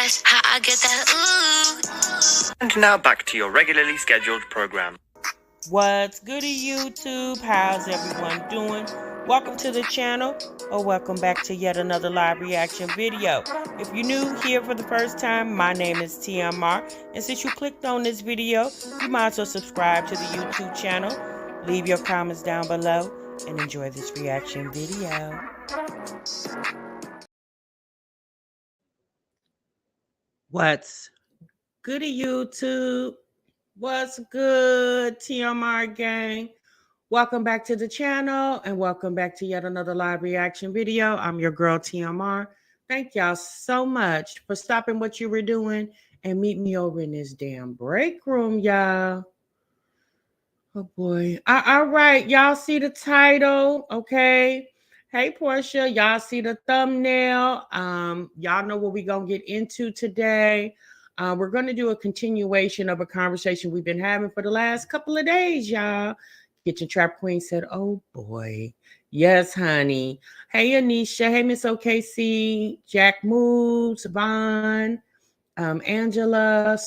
That's how I get that ooh. And now back to your regularly scheduled program. What's goody, YouTube? How's everyone doing? Welcome to the channel, or welcome back to yet another live reaction video. If you're new here for the first time, my name is TMR, and since you clicked on this video, you might as well subscribe to the YouTube channel, leave your comments down below, and enjoy this reaction video. What's goody, YouTube? What's good, TMR gang? Welcome back to the channel and welcome back to yet another live reaction video. I'm your girl, TMR. Thank y'all so much for stopping what you were doing and meet me over in this damn break room, y'all. Oh boy. All right, y'all see the title, okay? Hey, Portia, y'all see the thumbnail. Y'all know what we're gonna get into today. We're going to do a continuation of a conversation we've been having for the last couple of days, y'all. Kitchen Trap Queen said, oh boy. Yes, honey. Hey, Anisha. Hey, Miss OKC. Jack Moves. Vaughn. Angela.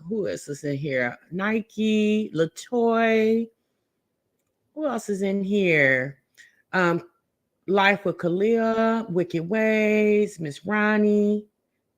Who else is in here? Nike. Latoy. Who else is in here? Life with Kalia. Wicked Ways. Miss Ronnie.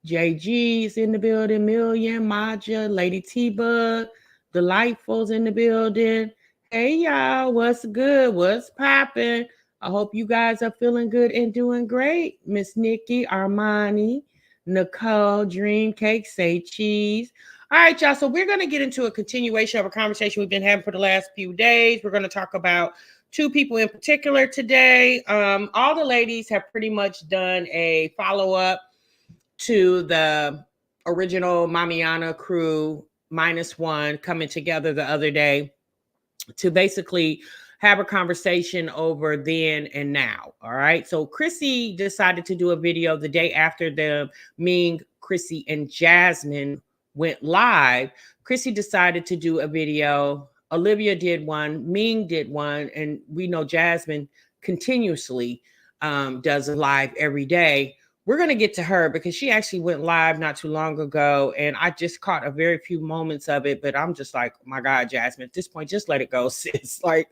JG is in the building, Million, Maja, Lady T-Bug, Delightful's in the building. Hey, y'all, what's good? What's popping? I hope you guys are feeling good and doing great. Miss Nikki, Armani, Nicole, Dream Cake, Say Cheese. All right, y'all, so we're going to get into a continuation of a conversation we've been having for the last few days. We're going to talk about two people in particular today. All the ladies have pretty much done a follow-up to the original Mamiana crew -1 coming together the other day to basically have a conversation over then and now. All right. So Chrissy decided to do a video the day after the Ming, Chrissy, and Jasmine went live. Chrissy decided to do a video. Olivia did one, Ming did one, and we know Jasmine continuously does a live every day. We're going to get to her because she actually went live not too long ago, and I just caught a very few moments of it, but I'm just like, oh my God, Jasmine, at this point, just let it go, sis. Like,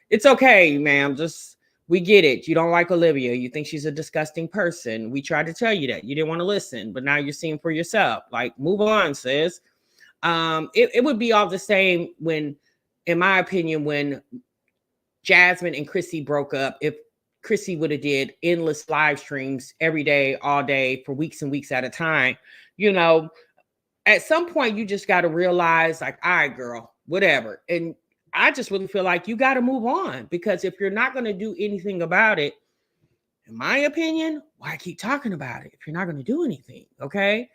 it's okay, ma'am. Just, we get it. You don't like Olivia. You think she's a disgusting person. We tried to tell you that. You didn't want to listen, but now you're seeing for yourself. Like, move on, sis. It would be all the same when, in my opinion, when Jasmine and Chrissy broke up, if Chrissy would have did endless live streams every day, all day, for weeks and weeks at a time. You know, at some point you just got to realize, like, all right, girl, whatever. And I just really feel like you got to move on, because if you're not going to do anything about it, in my opinion, why keep talking about it if you're not going to do anything? Okay.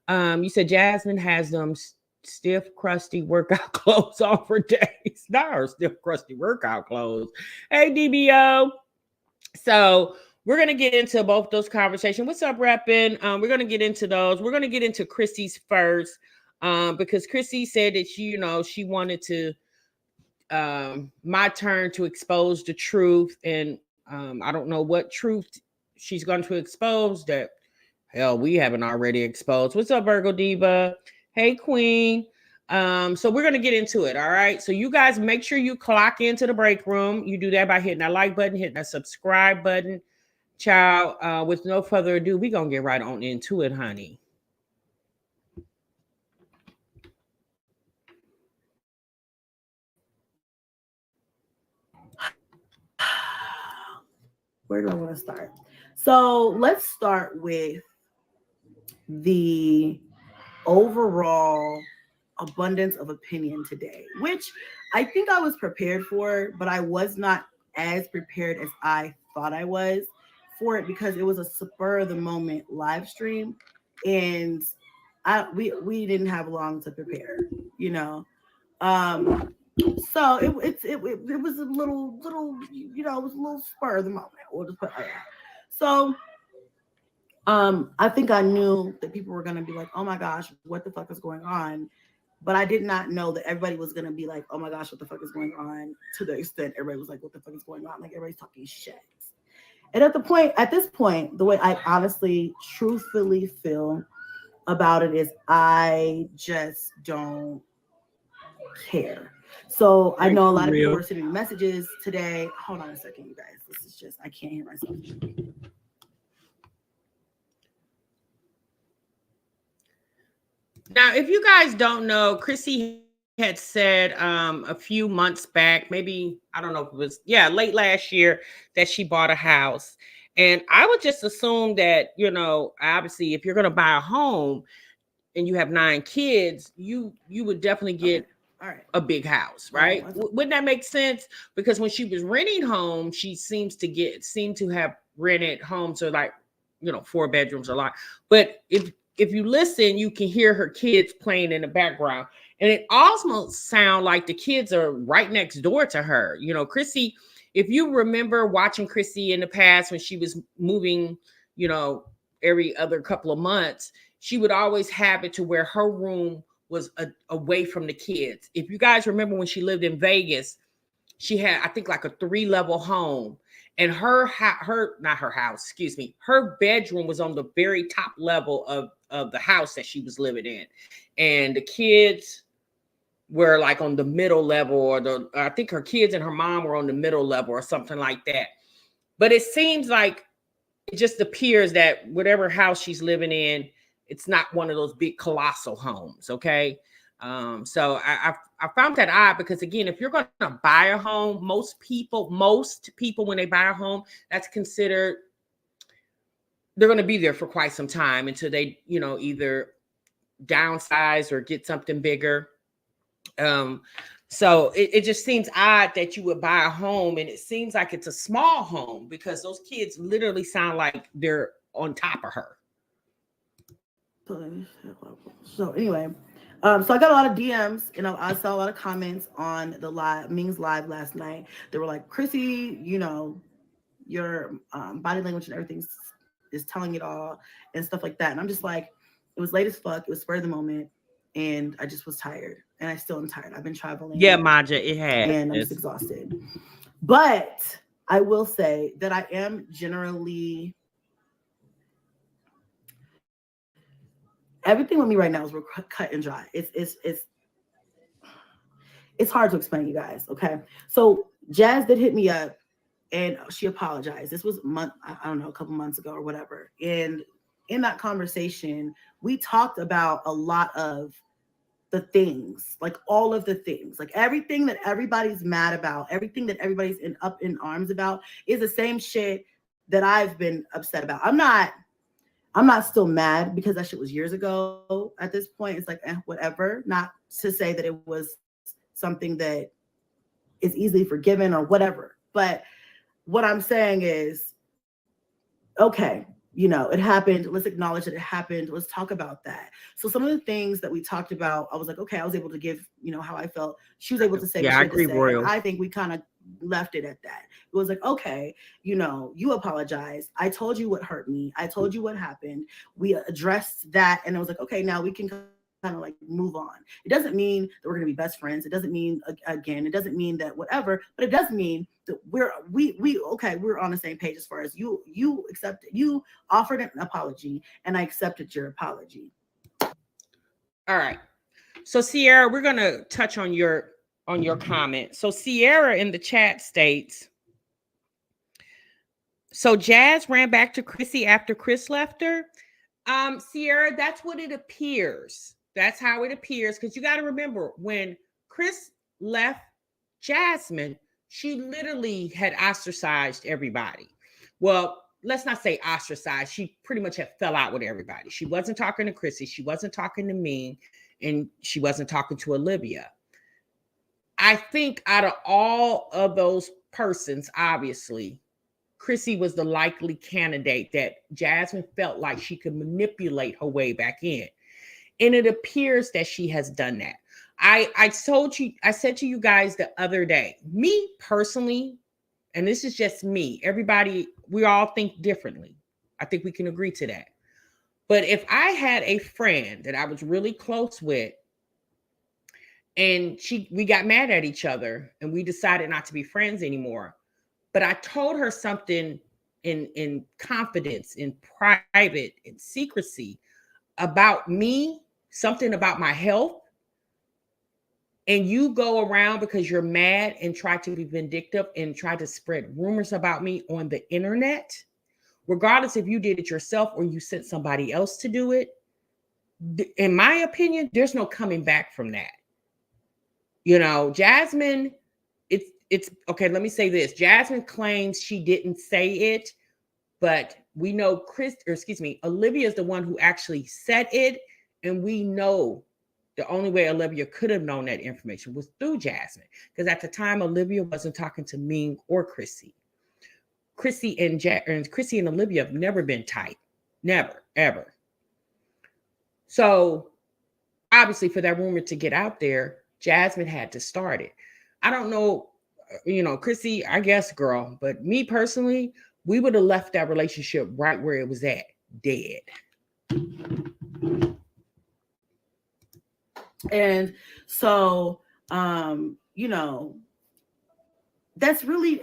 You said Jasmine has them stiff, crusty workout clothes on for days. Not her stiff, crusty workout clothes. Hey, DBO. So we're going to get into both those conversations. What's up, Reppin'? We're going to get into those. We're going to get into Chrissy's first, because Chrissy said that she wanted to, my turn to expose the truth. And I don't know what truth she's going to expose that, hell, we haven't already exposed. What's up, Virgo Diva? Hey, Queen. So we're going to get into it. All right. So you guys make sure you clock into the break room. You do that by hitting that like button, hitting that subscribe button. Child, with no further ado, we're going to get right on into it, honey. Where do I want to start? So let's start with the overall abundance of opinion today, which I think I was prepared for, but I was not as prepared as I thought I was for it, because it was a spur of the moment live stream, and we didn't have long to prepare, you know. So it was a little, you know, it was a little spur of the moment. We'll just put it like that. So I think I knew that people were gonna be like, oh my gosh, what the fuck is going on? But I did not know that everybody was gonna be like, oh my gosh, what the fuck is going on? To the extent everybody was like, what the fuck is going on? Like, everybody's talking shit. And at this point, the way I honestly, truthfully feel about it is I just don't care. So I know a lot of people were sending me messages today. Hold on a second, you guys. This is just, I can't hear myself. Now, if you guys don't know, Chrissy had said a few months back, maybe, I don't know if it was, late last year, that she bought a house. And I would just assume that, obviously, if you're going to buy a home and you have 9 kids, you would definitely get a big house, right? Wouldn't that make sense? Because when she was renting home, she seemed to have rented homes or like, 4 bedrooms a lot. But if you listen, you can hear her kids playing in the background. And it almost sounds like the kids are right next door to her. Chrissy, if you remember watching Chrissy in the past when she was moving, every other couple of months, she would always have it to where her room was away from the kids. If you guys remember when she lived in Vegas, she had, I think, like a 3-level home. And her bedroom was on the very top level of the house that she was living in. And the kids were like on the middle level, or I think her kids and her mom were on the middle level or something like that. But it seems like it just appears that whatever house she's living in, it's not one of those big colossal homes. Okay. So I found that odd because, again, if you're going to buy a home, most people, when they buy a home, that's considered, they're going to be there for quite some time until they, either downsize or get something bigger. So it just seems odd that you would buy a home and it seems like it's a small home because those kids literally sound like they're on top of her. So anyway, so I got a lot of DMs and I saw a lot of comments on the Ming's live last night. They were like, Chrissy, your body language and everything is telling it all and stuff like that. And I'm just like, it was late as fuck. It was spur of the moment. And I just was tired. And I still am tired. I've been traveling. Yeah, Maja, it has. And I'm just exhausted. But I will say that I am generally... Everything with me right now is cut and dry. It's hard to explain, you guys. Okay. So Jazz did hit me up and she apologized. This was a couple months ago or whatever. And in that conversation, we talked about a lot of the things, like all of the things, like everything that everybody's mad about, everything that everybody's up in arms about is the same shit that I've been upset about. I'm not still mad because that shit was years ago. At this point, it's like, whatever. Not to say that it was something that is easily forgiven or whatever. But what I'm saying is, okay, it happened. Let's acknowledge that it happened. Let's talk about that. So some of the things that we talked about, I was like, okay, I was able to give, how I felt. She was able to say, I agree, Royal. I think we kind of left it at that. It was like, okay, you apologize. I told you what hurt me. I told you what happened. We addressed that. And it was like, okay, now we can kind of like move on. It doesn't mean that we're going to be best friends. It doesn't mean, again, it doesn't mean that whatever, but it does mean that we're on the same page as far as you accepted, you offered an apology and I accepted your apology. All right. So Sierra, we're going to touch on your comment. So Sierra in the chat states, so Jazz ran back to Chrissy after Chris left her. Sierra, that's what it appears. That's how it appears. Because you got to remember, when Chris left Jasmine, she literally had ostracized everybody. Well, let's not say ostracized. She pretty much had fell out with everybody. She wasn't talking to Chrissy. She wasn't talking to me. And she wasn't talking to Olivia. I think out of all of those persons, obviously, Chrissy was the likely candidate that Jasmine felt like she could manipulate her way back in. And it appears that she has done that. I said to you guys the other day, me personally, and this is just me, everybody, we all think differently. I think we can agree to that. But if I had a friend that I was really close with, and we got mad at each other and we decided not to be friends anymore, but I told her something in confidence, in private, in secrecy, about me, something about my health, and you go around because you're mad and try to be vindictive and try to spread rumors about me on the internet, regardless if you did it yourself or you sent somebody else to do it, in my opinion, there's no coming back from that. You know, Jasmine, it's okay. Let me say this. Jasmine claims she didn't say it, but we know Olivia is the one who actually said it. And we know the only way Olivia could have known that information was through Jasmine. Because at the time, Olivia wasn't talking to Ming or Chrissy. Chrissy and Olivia have never been tight. Never, ever. So obviously for that rumor to get out there, Jasmine had to start it. I don't know, you know, Chrissy, I guess, girl, but me personally, we would have left that relationship right where it was at, dead. And so, you know, that's really,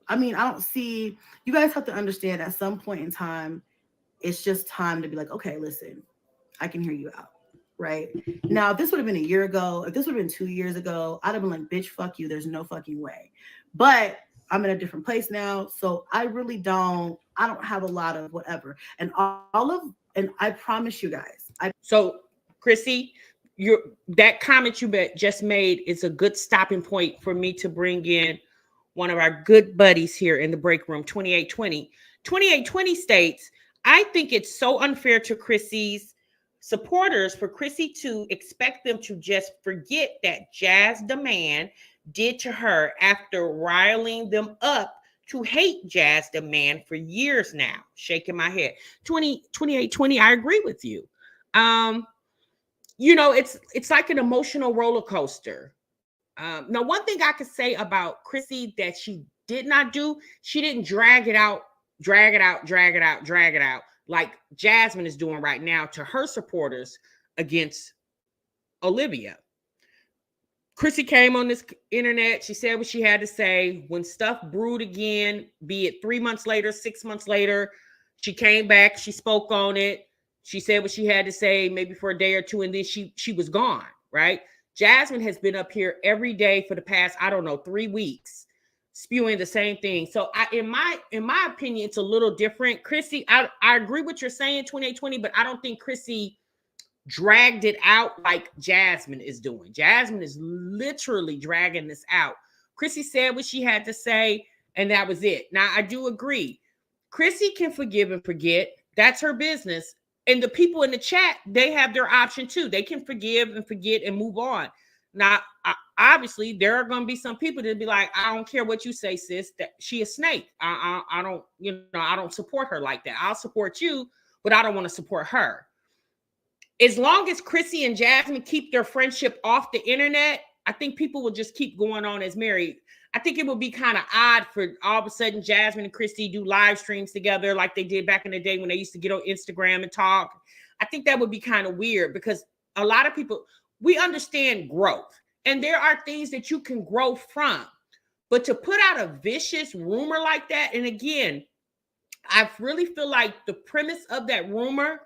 I mean, I don't see, you guys have to understand at some point in time, it's just time to be like, okay, listen, I can hear you out. Right now, if this would have been a year ago, if this would have been 2 years ago, I'd have been like, bitch, fuck you. There's no fucking way. But I'm in a different place now. So I really don't have a lot of whatever. And and I promise you guys. So Chrissy, that comment you just made is a good stopping point for me to bring in one of our good buddies here in the break room, 2820. 2820 states, I think it's so unfair to Chrissy's supporters for Chrissy to expect them to just forget that Jazz Demand did to her after riling them up to hate Jazz Demand for years now. Shaking my head. 2820, I agree with you. You know, it's like an emotional roller coaster. Now, one thing I could say about Chrissy that she did not do, she didn't drag it out like Jasmine is doing right now to her supporters against Olivia. Chrissy came on this internet. She said what she had to say. When stuff brewed again, be it 3 months later, 6 months later, she came back. She spoke on it. She said what she had to say, maybe for a day or two, and then she was gone, right? Jasmine has been up here every day for the past, 3 weeks, spewing the same thing. So in my opinion, it's a little different. Chrissy, I agree with you're saying, 2820, but I don't think Chrissy dragged it out like Jasmine is doing. Jasmine is literally dragging this out. Chrissy said what she had to say, and that was it. Now, I do agree. Chrissy can forgive and forget. That's her business. And the people in the chat, they have their option too. They can forgive and forget and move on. Now, obviously, there are going to be some people that be like, I don't care what you say, sis, that she a snake. I don't, I don't support her like that. I'll support you, but I don't want to support her. As long as Chrissy and Jasmine keep their friendship off the internet, I think people will just keep going on as married. I think it would be kind of odd for all of a sudden Jasmine and Chrissy do live streams together like they did back in the day when they used to get on Instagram and talk. I think that would be kind of weird because a lot of people, we understand growth and there are things that you can grow from. But to put out a vicious rumor like that, and again, I really feel like the premise of that rumor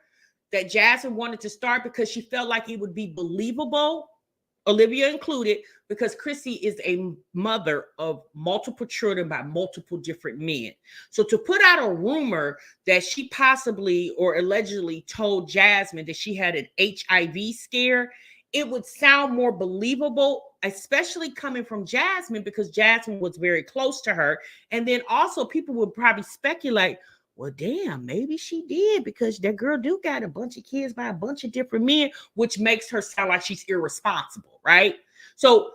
that Jasmine wanted to start because she felt like it would be believable, Olivia included, because Chrissy is a mother of multiple children by multiple different men. So to put out a rumor that she possibly or allegedly told Jasmine that she had an HIV scare, it would sound more believable, especially coming from Jasmine, because Jasmine was very close to her. And then also people would probably speculate, well, damn, maybe she did because that girl do got a bunch of kids by a bunch of different men, which makes her sound like she's irresponsible, right? So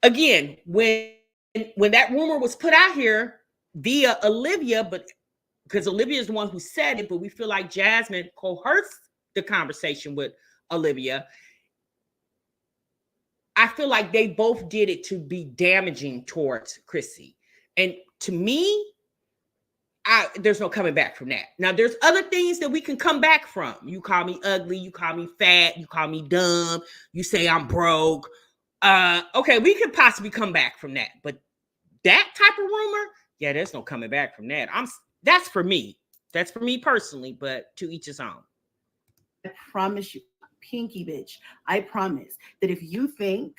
again, when that rumor was put out here via Olivia, but because Olivia is the one who said it, but we feel like Jasmine coerced the conversation with Olivia. I feel like they both did it to be damaging towards Chrissy. And to me, there's no coming back from that. Now, there's other things that we can come back from. You call me ugly, you call me fat, you call me dumb, you say I'm broke. Okay, we could possibly come back from that. But that type of rumor, yeah, there's no coming back from that. That's for me. That's for me personally, but to each his own. promise you, pinky bitch, I promise that if you think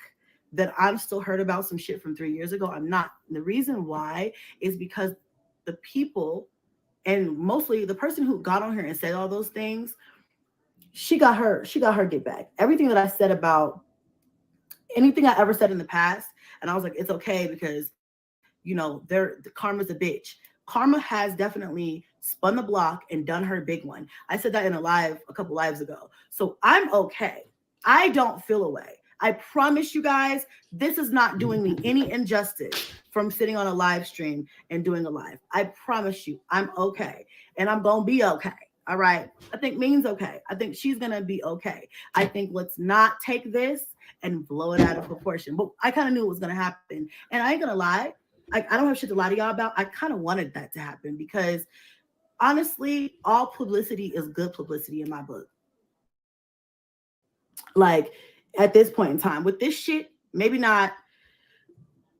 that I'm still hurt about some shit from 3 years ago, I'm not. And the reason why is because the people, and mostly the person who got on here and said all those things, she got her get back. Everything that I said about anything I ever said in the past, and I was like, it's okay because, you know, the karma's a bitch. Karma has definitely spun the block and done her big one. I said that in a live a couple lives ago. So I'm okay. I don't feel away. I promise you guys, this is not doing me any injustice from sitting on a live stream and doing a live. I promise you, I'm okay. And I'm going to be okay. All right. I think Ming's okay. I think she's going to be okay. I think let's not take this and blow it out of proportion. But I kind of knew it was going to happen. And I ain't going to lie. I don't have shit to lie to y'all about. I kind of wanted that to happen because honestly, all publicity is good publicity in my book. Like, at this point in time with this shit, maybe not.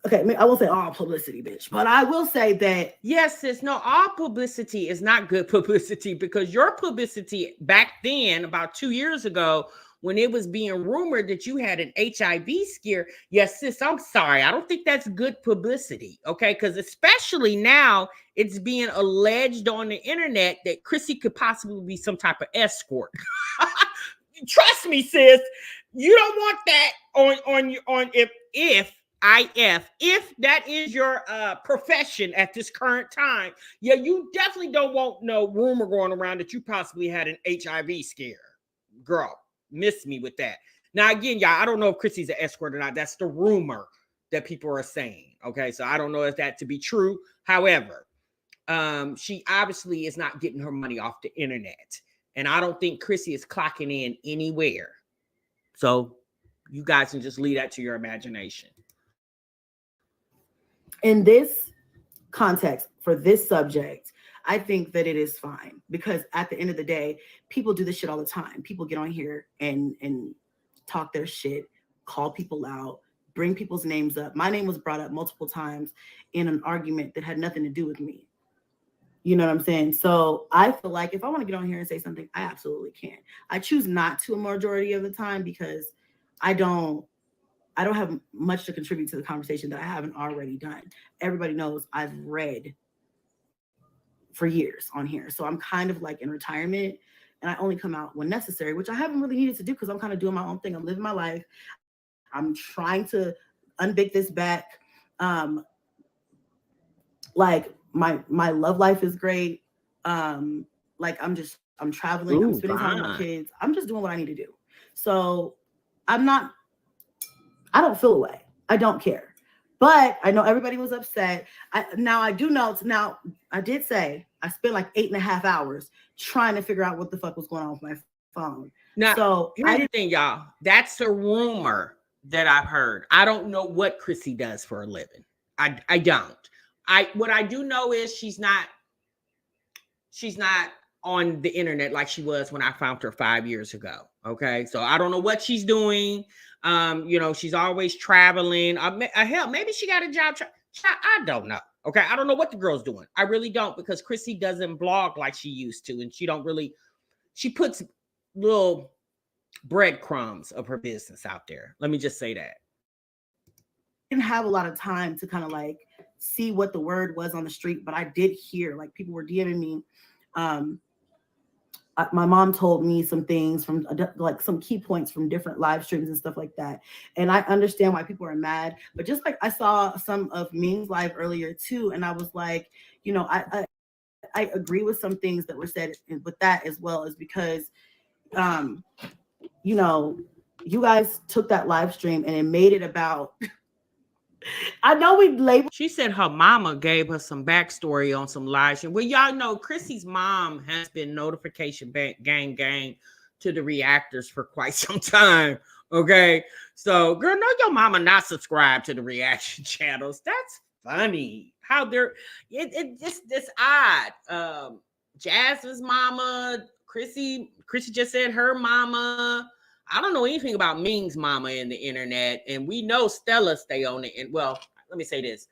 Okay, I won't say all publicity, bitch, but I will say that yes, sis. No, all publicity is not good publicity because your publicity back then, about 2 years ago, when it was being rumored that you had an HIV scare, yes, sis, I'm sorry. I don't think that's good publicity, okay? Because especially now, it's being alleged on the internet that Chrissy could possibly be some type of escort. Trust me, sis. You don't want that on if that is your profession at this current time. Yeah, you definitely don't want no rumor going around that you possibly had an HIV scare. Girl, miss me with that. Now again, y'all, I don't know if Chrissy's an escort or not. That's the rumor that people are saying. Okay, so I don't know if that to be true. However, she obviously is not getting her money off the internet. And I don't think Chrissy is clocking in anywhere. So you guys can just leave that to your imagination. In this context, for this subject, I think that it is fine because at the end of the day, people do this shit all the time. People get on here and talk their shit, call people out, bring people's names up. My name was brought up multiple times in an argument that had nothing to do with me. You know what I'm saying? So I feel like if I want to get on here and say something, I absolutely can. I choose not to a majority of the time because I don't have much to contribute to the conversation that I haven't already done. Everybody knows I've read for years on here. So I'm kind of like in retirement and I only come out when necessary, which I haven't really needed to do because I'm kind of doing my own thing. I'm living my life. I'm trying to unbig this back. Like my love life is great. Like I'm traveling, I'm spending time with my kids. I'm just doing what I need to do. So I don't feel away. I don't care. But I know everybody was upset. I did say I spent like 8.5 hours trying to figure out what the fuck was going on with my phone. Now, so here's the thing, y'all. That's a rumor that I've heard. I don't know what Chrissy does for a living. I don't. What I do know is she's not on the internet like she was when I found her 5 years ago. Okay. So I don't know what she's doing. You know, she's always traveling. Hell, maybe she got a job. I don't know. Okay. I don't know what the girl's doing. I really don't, because Chrissy doesn't blog like she used to. And she puts little breadcrumbs of her business out there. Let me just say that. I didn't have a lot of time to kind of like see what the word was on the street, but I did hear like people were DMing me. My mom told me some things from like some key points from different live streams and stuff like that. And I understand why people are mad, but just like I saw some of Ming's live earlier too. And I was like, you know, I agree with some things that were said with that as well, as because, you know, you guys took that live stream and it made it about, I know we labeled. She said her mama gave her some backstory on some live stream. Well, y'all know Chrissy's mom has been notification gang to the reactors for quite some time. Okay. So, girl, know your mama not subscribed to the reaction channels. That's funny. How they're it's odd. Jasmine's mama, Chrissy just said her mama. I don't know anything about Ming's mama in the internet, and we know Stella stay on it. And well, let me say this: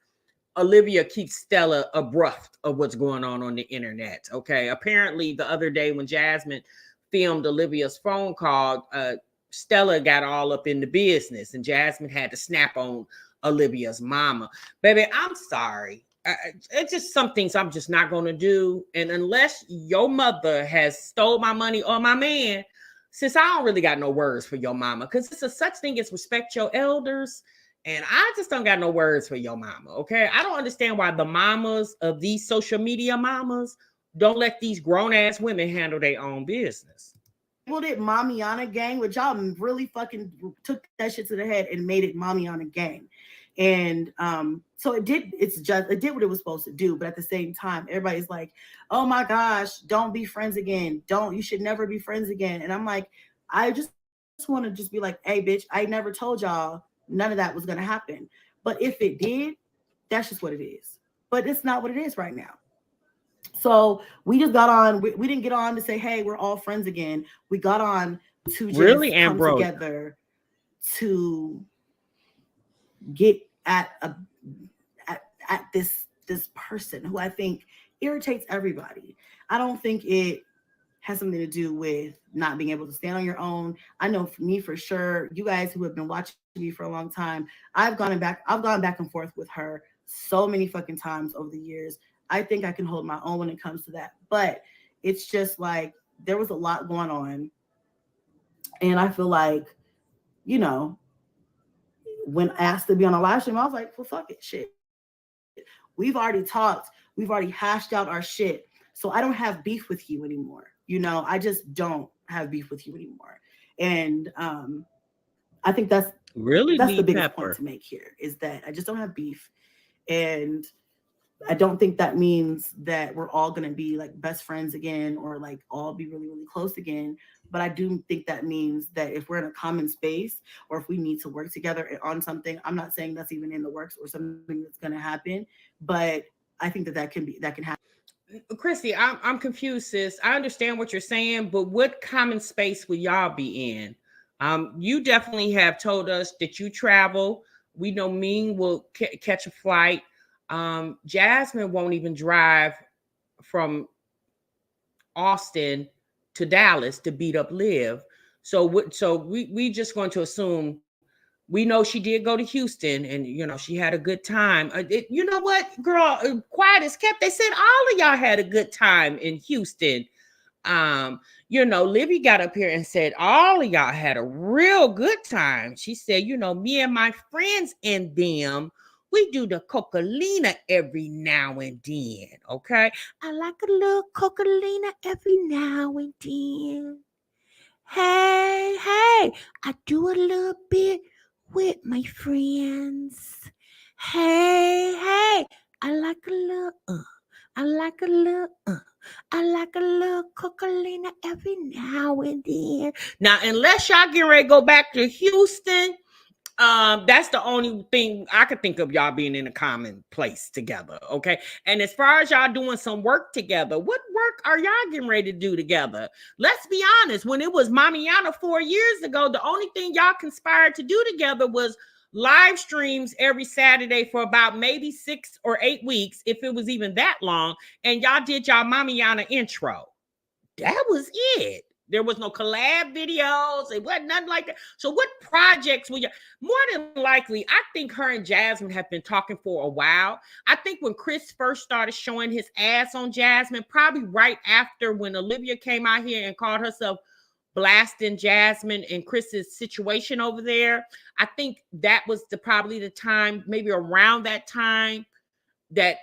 Olivia keeps Stella abreast of what's going on the internet. Okay, apparently the other day when Jasmine filmed Olivia's phone call, Stella got all up in the business, and Jasmine had to snap on Olivia's mama. Baby, I'm sorry. It's just some things I'm just not going to do. And unless your mother has stole my money or my man, since I don't really got no words for your mama, because it's a such thing as respect your elders. And I just don't got no words for your mama. Okay. I don't understand why the mamas of these social media mamas don't let these grown ass women handle their own business. It Mamiana gang, which y'all really fucking took that shit to the head and made it Mamiana gang. And so it did what it was supposed to do, but at the same time, everybody's like, oh my gosh, don't be friends again. You should never be friends again. And I'm like, I just want to just be like, hey bitch, I never told y'all none of that was gonna happen. But if it did, that's just what it is. But it's not what it is right now. So we just got on. We didn't get on to say, hey, we're all friends again. We got on to just really come together to get at this person who I think irritates everybody. I don't think it has something to do with not being able to stand on your own. I know for me, for sure, you guys who have been watching me for a long time, I've gone back and forth with her so many fucking times over the years. I think I can hold my own when it comes to that. But it's just like there was a lot going on. And I feel like, you know, when asked to be on a live stream, I was like, well, fuck it, shit. We've already talked. We've already hashed out our shit. So I don't have beef with you anymore. You know, I just don't have beef with you anymore. And I think that's the biggest point to make here, is that I just don't have beef. And I don't think that means that we're all going to be like best friends again or like all be really, really close again. But I do think that means that if we're in a common space or if we need to work together on something, I'm not saying that's even in the works or something that's going to happen, but I think that can happen. Chrissy, I'm confused, sis. I understand what you're saying, but what common space will y'all be in? You definitely have told us that you travel. We know Ming will catch a flight. Jasmine won't even drive from Austin to Dallas to beat up Liv. So we just going to assume we know she did go to Houston and, you know, she had a good time. You know what, girl, quiet as kept. They said all of y'all had a good time in Houston. You know, Libby got up here and said all of y'all had a real good time. She said, you know, me and my friends and them, we do the Coca-Lina every now and then, okay? I like a little Coca-Lina every now and then. Hey, I do a little bit with my friends. Hey, I like a little, I like a little Coca-Lina every now and then. Now, unless y'all getting ready to go back to Houston, that's the only thing I could think of y'all being in a common place together, okay? And as far as y'all doing some work together, what work are y'all getting ready to do together? Let's be honest, when it was Mamiana 4 years ago, the only thing y'all conspired to do together was live streams every Saturday for about maybe 6 or 8 weeks, if it was even that long, and y'all did y'all Mamiana intro. That was it. There was no collab videos. It wasn't nothing like that. So what projects will you? More than likely, I think her and Jasmine have been talking for a while. I think when Chris first started showing his ass on Jasmine, probably right after when Olivia came out here and called herself blasting Jasmine and Chris's situation over there, I think that was probably the time, maybe around that time, that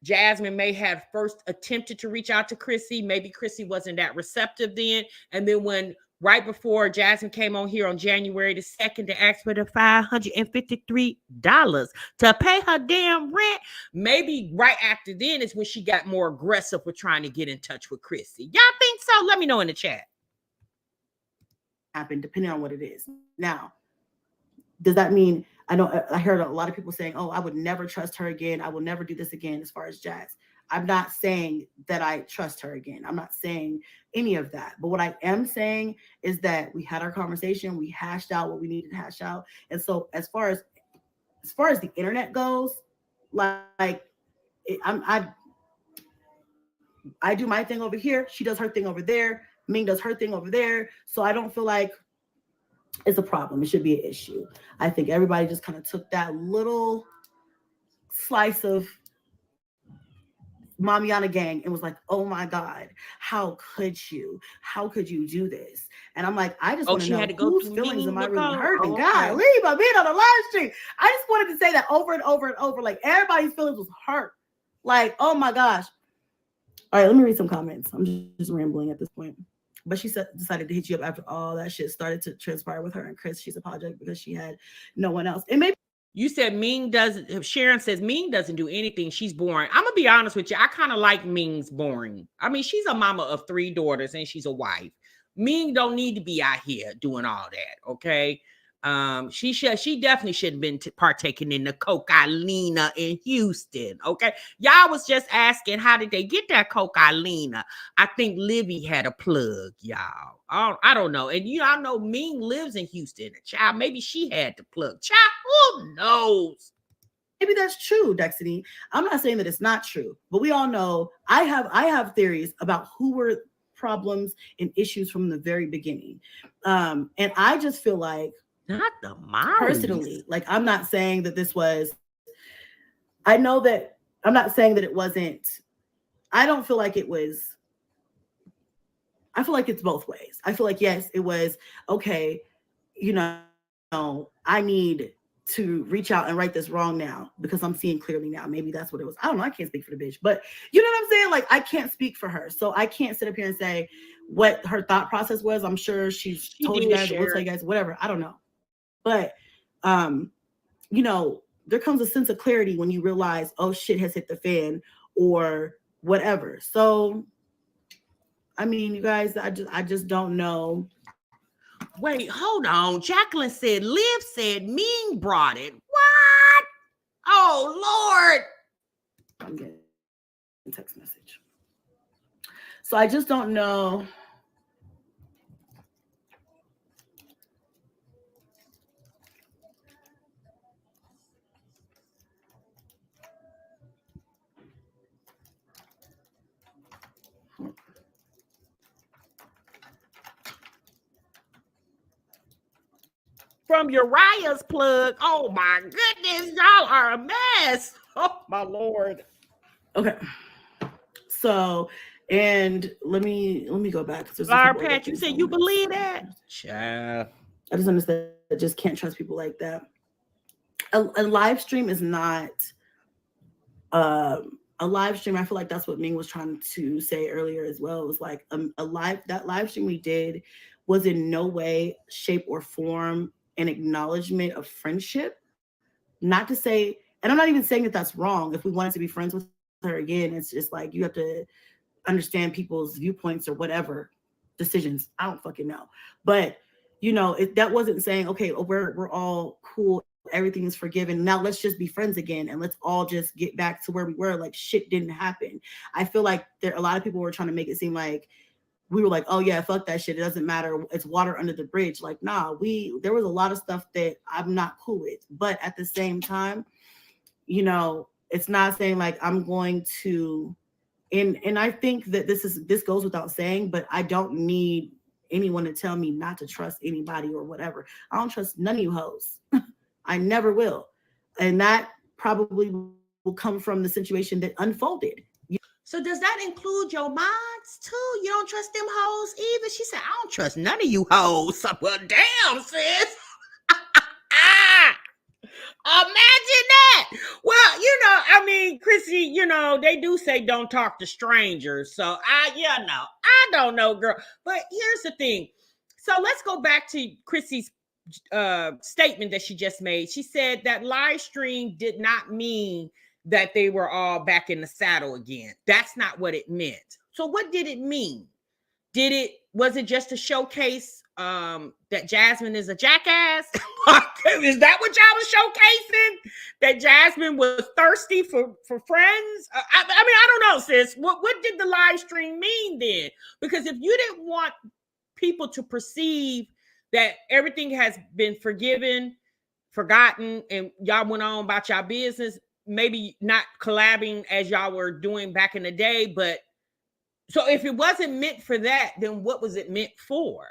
Jasmine may have first attempted to reach out to Chrissy. Maybe Chrissy wasn't that receptive then. And then when right before Jasmine came on here on January the 2nd to ask for the $553 to pay her damn rent, maybe right after then is when she got more aggressive with trying to get in touch with Chrissy. Y'all think so? Let me know in the chat. Happen depending on what it is. Now, does that mean I heard a lot of people saying, oh, I would never trust her again. I will never do this again as far as Jazz. I'm not saying that I trust her again. I'm not saying any of that. But what I am saying is that we had our conversation. We hashed out what we needed to hash out. And so as far as the internet goes, I do my thing over here. She does her thing over there. Ming does her thing over there. So I don't feel like it's a problem. It should be an issue. I think everybody just kind of took that little slice of Mamiana gang and was like, oh my God, how could you? How could you do this? And I'm like, I just want to know whose feelings am I really hurting? God, leave by being on the live stream. I just wanted to say that over and over and over. Like everybody's feelings was hurt. Like, oh my gosh. All right, let me read some comments. I'm just rambling at this point. But she decided to hit you up after all that shit started to transpire with her and Chris. She's apologizing because she had no one else. And maybe you said Ming doesn't. Sharon says Ming doesn't do anything. She's boring. I'm gonna be honest with you. I kind of like Ming's boring. I mean, she's a mama of 3 daughters and she's a wife. Ming don't need to be out here doing all that. Okay. She definitely shouldn't been partaking in the cocaine in Houston. Okay, y'all was just asking how did they get that cocaine. I think Livy had a plug, y'all. I don't know, and y'all know Ming lives in Houston. Child, maybe she had the plug. Child, who knows? Maybe that's true, Dexity. I'm not saying that it's not true, but we all know I have theories about who were problems and issues from the very beginning, and I just feel like. Not the mom. Personally, like I'm not saying that this was. I know that I'm not saying that it wasn't. I don't feel like it was. I feel like it's both ways. I feel like yes, it was okay. You know, I need to reach out and right this wrong now because I'm seeing clearly now. Maybe that's what it was. I don't know. I can't speak for the bitch, but you know what I'm saying? Like I can't speak for her, so I can't sit up here and say what her thought process was. I'm sure she told you guys, or will tell you guys, whatever. I don't know. But, you know, there comes a sense of clarity when you realize, oh, shit has hit the fan or whatever. So, I mean, you guys, I just don't know. Wait, hold on. Jacqueline said, Liv said Ming brought it. What? Oh, Lord. I'm getting a text message. So I just don't know. From Uriah's plug. Oh my goodness, y'all are a mess. Oh my Lord. Okay. So, and let me go back. Laura Pat, you said you believe that? Child. I just understand. I just can't trust people like that. A live stream is not a live stream. I feel like that's what Ming was trying to say earlier as well. It was like that live stream we did was in no way, shape, or form an acknowledgement of friendship. Not to say, and I'm not even saying that that's wrong. If we wanted to be friends with her again, it's just like you have to understand people's viewpoints or whatever decisions. I don't fucking know. But you know, that wasn't saying, okay, we're all cool, everything is forgiven. Now let's just be friends again and let's all just get back to where we were. Like shit didn't happen. I feel like a lot of people were trying to make it seem like we were like, oh yeah, fuck that shit. It doesn't matter. It's water under the bridge. Like, nah, there was a lot of stuff that I'm not cool with. But at the same time, you know, it's not saying like I'm going to, and I think that this goes without saying, but I don't need anyone to tell me not to trust anybody or whatever. I don't trust none of you hoes. I never will. And that probably will come from the situation that unfolded. So does that include your mods too? You don't trust them hoes either? She said, I don't trust none of you hoes. Well, damn, sis. Imagine that. Well, you know, I mean, Chrissy, you know, they do say don't talk to strangers. So I don't know, girl. But here's the thing. So let's go back to Chrissy's statement that she just made. She said that live stream did not mean that they were all back in the saddle again. That's not what it meant. So what did it mean? Was it just to showcase that Jasmine is a jackass? Is that what y'all was showcasing? That Jasmine was thirsty for friends? I mean, I don't know, sis. What did the live stream mean then? Because if you didn't want people to perceive that everything has been forgiven, forgotten, and y'all went on about y'all business, maybe not collabing as y'all were doing back in the day, but So if it wasn't meant for that, then what was it meant for?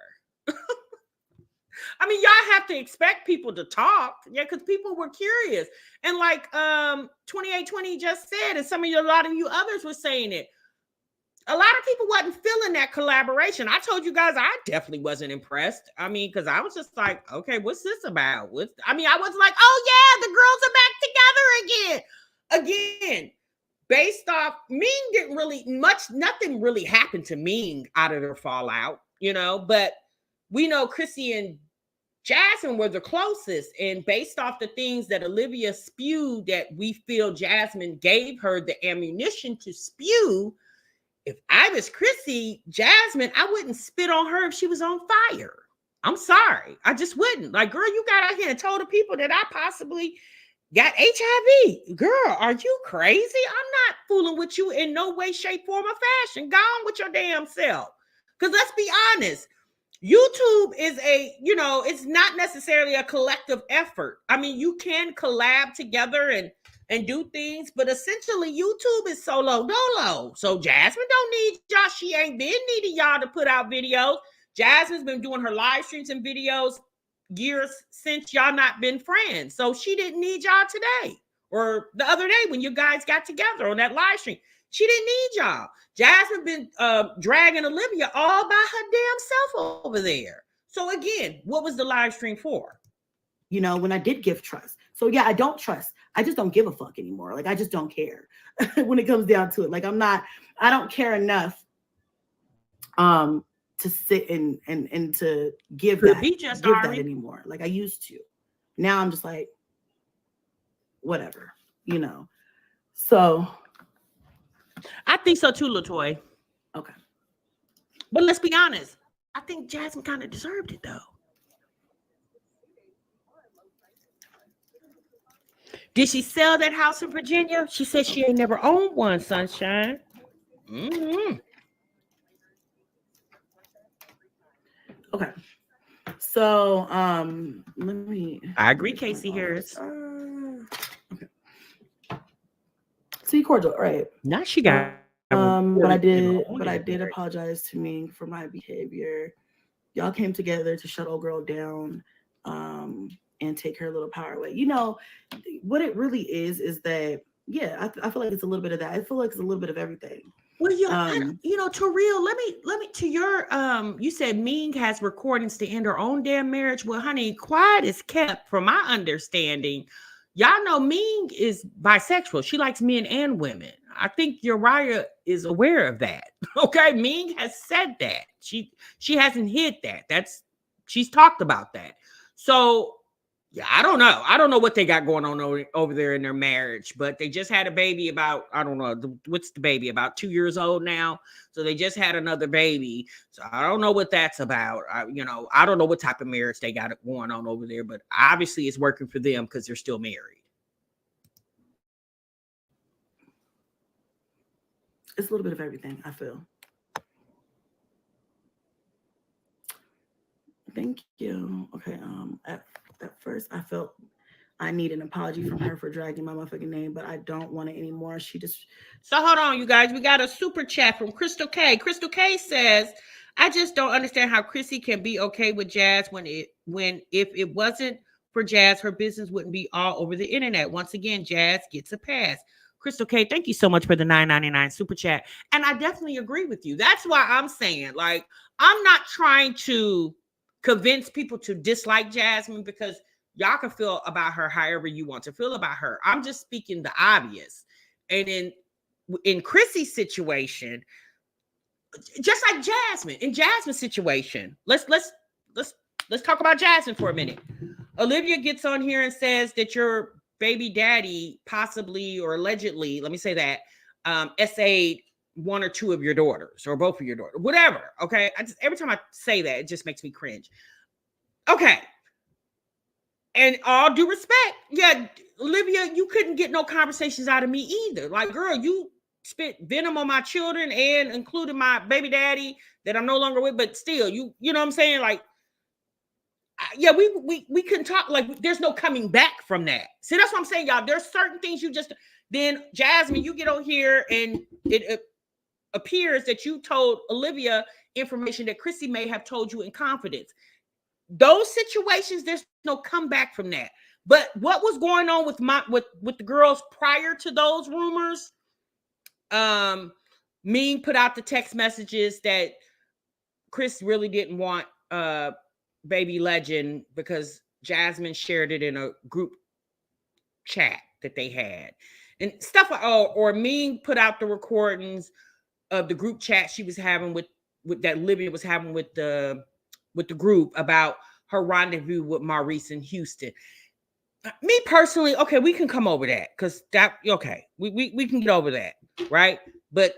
I mean, y'all have to expect people to talk, yeah, because people were curious. And like 2820 just said, and a lot of you others were saying it, a lot of people wasn't feeling that collaboration. I told you guys I definitely wasn't impressed. I mean, because I was just like, okay, what's this about? I was like, oh yeah, the girls are back together again. Based off, Ming didn't really nothing really happened to Ming out of their fallout, but we know Chrissy and Jasmine were the closest. And based off the things that Olivia spewed that we feel Jasmine gave her the ammunition to spew, if I was Chrissy, Jasmine, I wouldn't spit on her if she was on fire. I'm sorry. I just wouldn't. Like, girl, you got out here and told the people that I possibly got HIV. Girl, are you crazy? I'm not fooling with you in no way, shape, form, or fashion. Go on with your damn self. Because let's be honest, YouTube is it's not necessarily a collective effort. I mean, you can collab together and do things, but essentially YouTube is solo dolo. So Jasmine don't need y'all. She ain't been needing y'all to put out videos. Jasmine's been doing her live streams and videos years since y'all not been friends. So she didn't need y'all today or the other day when you guys got together on that live stream. She didn't need y'all. Jasmine been dragging Olivia all by her damn self over there. So again, what was the live stream for? When I did give trust. So yeah, I don't trust. I just don't give a fuck anymore. Like, I just don't care when it comes down to it. Like, I don't care enough to sit and to give that anymore. Like I used to. Now I'm just like, whatever, So I think so too, LaToy. Okay. But let's be honest. I think Jasmine kind of deserved it though. Did she sell that house in Virginia? She said she ain't never owned one, Sunshine. Mm-hmm. Okay. So I agree, Casey Harris. Okay. See, cordial, right? Now she got but I did apologize to Ming for my behavior. Y'all came together to shut old girl down and take her little power away. What it really is that, yeah, I feel like it's a little bit of that. I feel like it's a little bit of everything. Well, to real, let me to your you said Ming has recordings to end her own damn marriage. Well, honey, quiet is kept from my understanding. Y'all know Ming is bisexual. She likes men and women. I think Uriah is aware of that. Okay, Ming has said that. She hasn't hid that. She's talked about that. So yeah, I don't know. I don't know what they got going on over there in their marriage, but they just had a baby about, I don't know, what's the baby, about 2 years old now. So they just had another baby. So I don't know what that's about. I don't know what type of marriage they got going on over there, but obviously it's working for them because they're still married. It's a little bit of everything, I feel. Thank you. Okay. At first, I felt I need an apology from her for dragging my motherfucking name, but I don't want it anymore. So hold on, you guys. We got a super chat from Crystal K. Crystal K says, I just don't understand how Chrissy can be okay with Jazz when if it wasn't for Jazz, her business wouldn't be all over the internet. Once again, Jazz gets a pass. Crystal K, thank you so much for the $9.99 super chat. And I definitely agree with you. That's why I'm saying, like, I'm not trying to convince people to dislike Jasmine because y'all can feel about her however you want to feel about her. I'm just speaking the obvious. And in Chrissy's situation, just like Jasmine, in Jasmine's situation, let's talk about Jasmine for a minute. Olivia gets on here and says that your baby daddy possibly or allegedly, let me say that, essayed one or two of your daughters or both of your daughters, whatever. Okay. Every time I say that, it just makes me cringe. Okay. And all due respect. Yeah. Olivia, you couldn't get no conversations out of me either. Like, girl, you spit venom on my children and including my baby daddy that I'm no longer with, but still you know what I'm saying? Like, yeah, we couldn't talk. Like, there's no coming back from that. See, that's what I'm saying, y'all. There's certain things you just, then Jasmine, you get on here and appears that you told Olivia information that Chrissy may have told you in confidence. Those situations, there's no comeback from that. But what was going on with the girls prior to those rumors? Ming put out the text messages that Chris really didn't want Baby Legend because Jasmine shared it in a group chat that they had and stuff. Or Ming put out the recordings of the group chat she was having with that Olivia was having with the group about her rendezvous with Maurice in Houston. Me personally, okay, we can come over that because that okay, we can get over that, right? But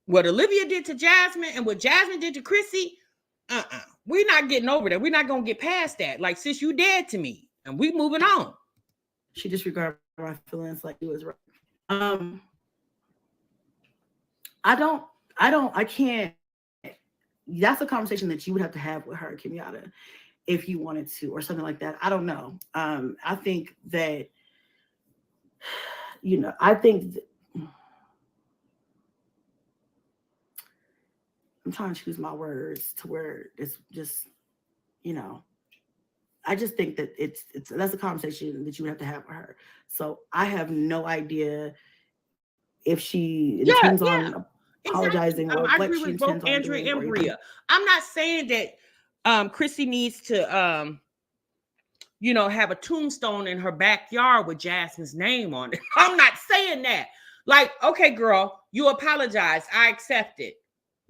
what Olivia did to Jasmine and what Jasmine did to Chrissy, we're not getting over that. We're not gonna get past that. Like, sis, you dead to me, and we moving on. She disregarded my feelings like he was right. I can't. That's a conversation that you would have to have with her, Kenyatta, if you wanted to, or something like that. I don't know. I think that, I'm trying to choose my words to where it's just, I just think that that's a conversation that you would have to have with her. So I have no idea if she intends on apologizing or what she intends on doing. Andrea and Bria. I'm not saying that Chrissy needs to have a tombstone in her backyard with Jasmine's name on it. I'm not saying that. Like, okay, girl, you apologize. I accept it.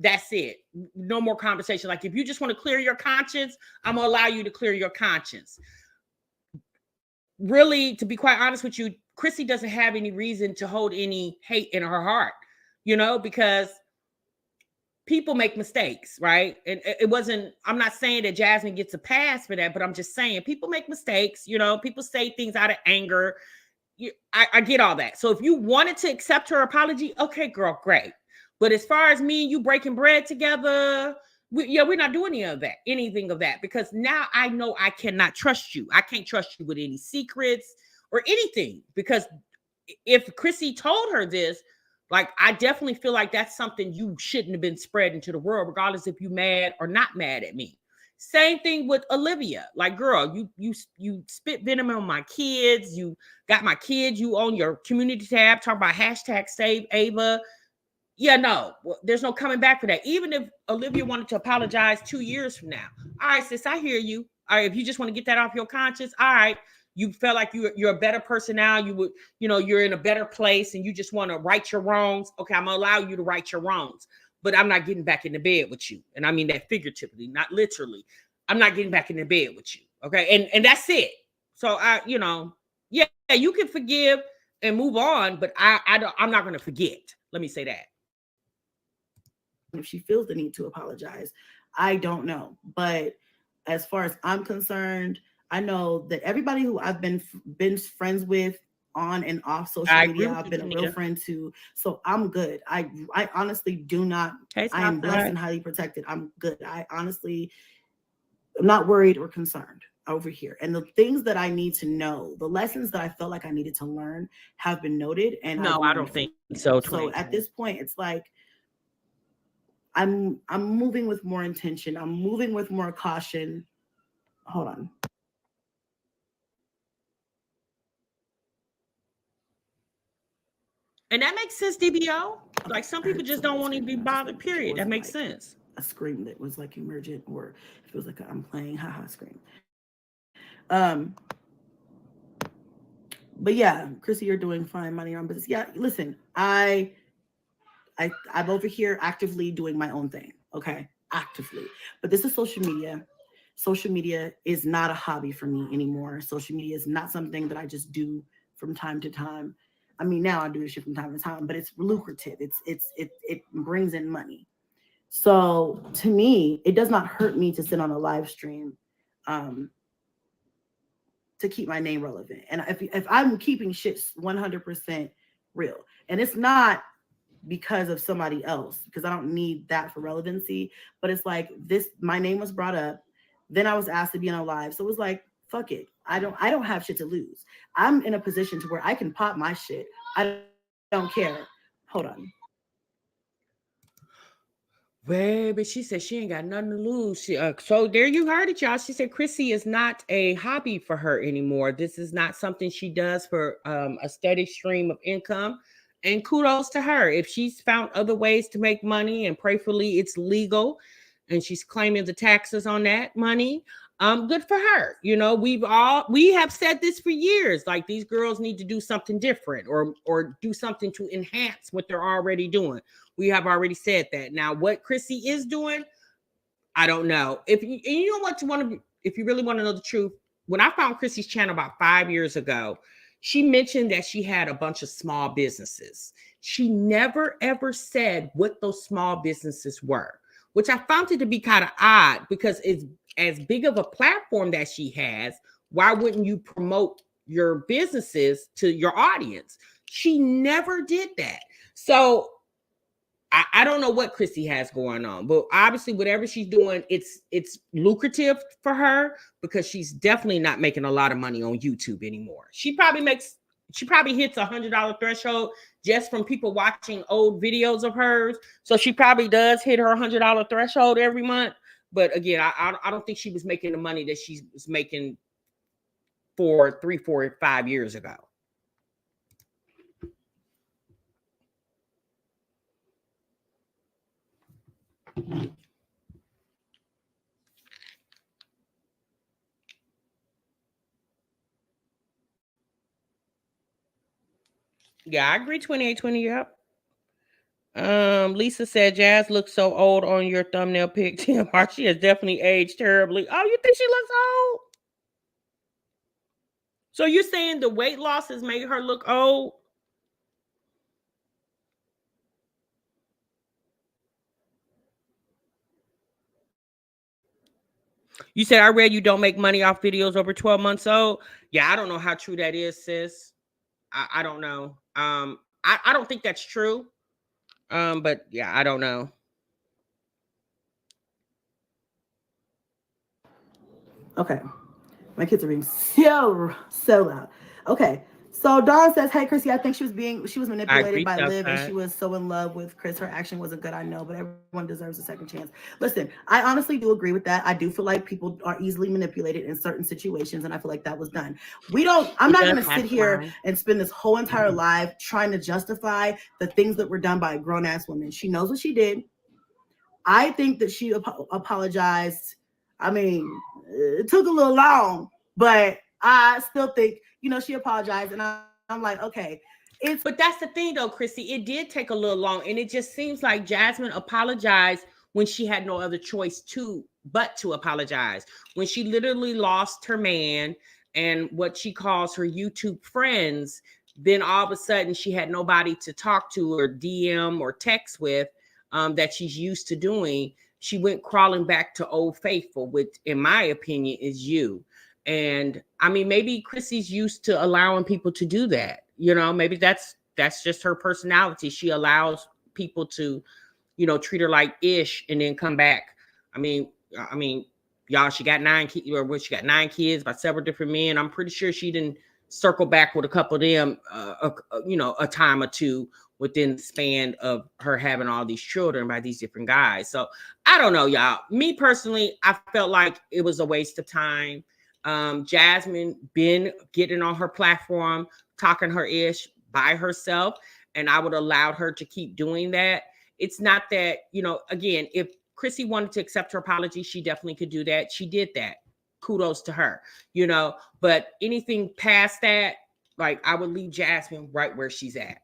That's it. No more conversation. Like, if you just want to clear your conscience, I'm going to allow you to clear your conscience. Really, to be quite honest with you, Chrissy doesn't have any reason to hold any hate in her heart, because people make mistakes, right? And it wasn't, I'm not saying that Jasmine gets a pass for that, but I'm just saying people make mistakes, people say things out of anger. I get all that. So if you wanted to accept her apology, okay, girl, great. But as far as me and you breaking bread together, we're not doing anything of that, because now I know I cannot trust you. I can't trust you with any secrets or anything, because if Chrissy told her this, like, I definitely feel like that's something you shouldn't have been spreading to the world, regardless if you mad or not mad at me. Same thing with Olivia. Like, girl, you spit venom on my kids. You got my kids. You on your community tab talking about #SaveAva. Yeah, no, there's no coming back for that. Even if Olivia wanted to apologize 2 years from now. All right, sis, I hear you. All right, if you just want to get that off your conscience, all right. You felt like you're a better person now. You would, you're in a better place and you just want to right your wrongs. Okay, I'm going to allow you to right your wrongs, but I'm not getting back in the bed with you. And I mean that figuratively, not literally. I'm not getting back in the bed with you. Okay, and that's it. So, yeah, you can forgive and move on, but I'm not going to forget. Let me say that. If she feels the need to apologize, I don't know. But as far as I'm concerned, I know that everybody who I've been friends with on and off social media, I've been a real friend to. So I'm good. I honestly do not. I am blessed and highly protected. I'm good. I'm not worried or concerned over here. And the things that I need to know, the lessons that I felt like I needed to learn, have been noted. And no, I don't think so. So at this point, it's like, I'm moving with more intention. I'm moving with more caution. Hold on. And that makes sense, DBO. Like, some people just don't want to be bothered, period. That makes sense. A scream that was like emergent, or it feels like I'm playing haha scream. But yeah, Chrissy, you're doing fine, minding your own business. Yeah, listen, I'm over here actively doing my own thing. Okay, actively. But this is social media. Social media is not a hobby for me anymore. Social media is not something that I just do from time to time. I mean, now I do this shit from time to time, but it's lucrative. It brings in money. So to me, it does not hurt me to sit on a live stream to keep my name relevant. And if I'm keeping shit 100% real, and it's not because of somebody else, because I don't need that for relevancy, but it's like this, my name was brought up, then I was asked to be on a live. So it was like, fuck it. I don't have shit to lose. I'm in a position to where I can pop my shit. I don't care. Hold on. Baby, she said she ain't got nothing to lose. So there you heard it, y'all. She said Chrissy is not a hobby for her anymore. This is not something she does for a steady stream of income. And kudos to her. If she's found other ways to make money, and prayerfully it's legal, and she's claiming the taxes on that money, good for her. You know, we have said this for years. Like, these girls need to do something different, or do something to enhance what they're already doing. We have already said that. Now, what Chrissy is doing, I don't know. If you know what you want to, if you really want to know the truth, when I found Chrissy's channel about 5 years ago, she mentioned that she had a bunch of small businesses. She never ever said what those small businesses were, which I found it to be kind of odd, because it's as big of a platform that she has. Why wouldn't you promote your businesses to your audience? She never did that. So I don't know what Chrissy has going on, but obviously whatever she's doing, it's lucrative for her, because she's definitely not making a lot of money on YouTube anymore. She probably hits $100 threshold just from people watching old videos of hers. So she probably does hit her $100 threshold every month. But again, I don't think she was making the money that she was making for 3, 4, 5 years ago. Yeah, I agree. 2820. Yep. Lisa said Jazz looks so old on your thumbnail pic. TMR, she has definitely aged terribly. Oh, you think she looks old? So you're saying the weight loss has made her look old? You said, I read you don't make money off videos over 12 months old. Yeah, I don't know how true that is, sis. I don't know. I don't think that's true. But yeah, I don't know. Okay. My kids are being so loud. Okay. So Dawn says, hey, Chrissy, I think she was manipulated by Liv, and she was so in love with Chris. Her action wasn't good, I know, but everyone deserves a second chance. Listen, I honestly do agree with that. I do feel like people are easily manipulated in certain situations, and I feel like that was done. I'm not going to sit here and spend this whole entire live trying to justify the things that were done by a grown-ass woman. She knows what she did. I think that she apologized. I mean, it took a little long, but I still think, she apologized, and I'm like, okay. But that's the thing, though, Chrissy. It did take a little long, and it just seems like Jasmine apologized when she had no other choice but to apologize. When she literally lost her man and what she calls her YouTube friends, then all of a sudden she had nobody to talk to or DM or text with that she's used to doing. She went crawling back to Old Faithful, which in my opinion is you. And I mean, maybe Chrissy's used to allowing people to do that. Maybe that's just her personality. She allows people to, treat her like ish and then come back. I mean, y'all, she got 9 kids, or she got 9 kids by several different men. I'm pretty sure she didn't circle back with a couple of them, a time or two within the span of her having all these children by these different guys. So I don't know, y'all. Me personally, I felt like it was a waste of time. Jasmine been getting on her platform, talking her ish by herself, and I would allow her to keep doing that. It's not that, again, if Chrissy wanted to accept her apology, she definitely could do that. She did that. Kudos to her, but anything past that, like, I would leave Jasmine right where she's at.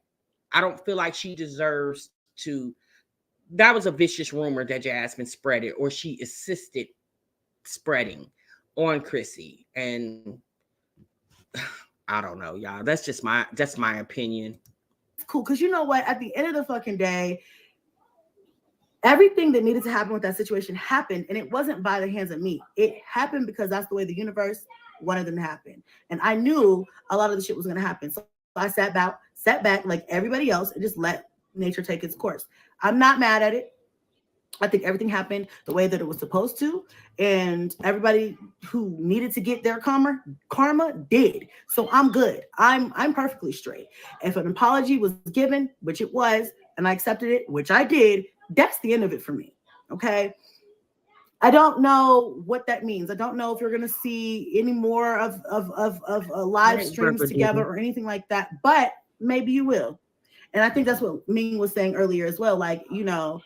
I don't feel like she deserves to. That was a vicious rumor that Jasmine spread it, or she assisted spreading on Chrissy. And I don't know, y'all. That's my opinion. It's cool, because you know what? At the end of the fucking day, everything that needed to happen with that situation happened, and it wasn't by the hands of me. It happened because that's the way the universe wanted them to happen. And I knew a lot of the shit was going to happen. So I sat back like everybody else and just let nature take its course. I'm not mad at it. I think everything happened the way that it was supposed to, and everybody who needed to get their karma did. So I'm good. I'm perfectly straight. If an apology was given, which it was, and I accepted it, which I did, that's the end of it for me. Okay. I don't know what that means. I don't know if you're going to see any more of live streams together or anything like that, but maybe you will. And I think that's what Ming was saying earlier as well. Like, you know,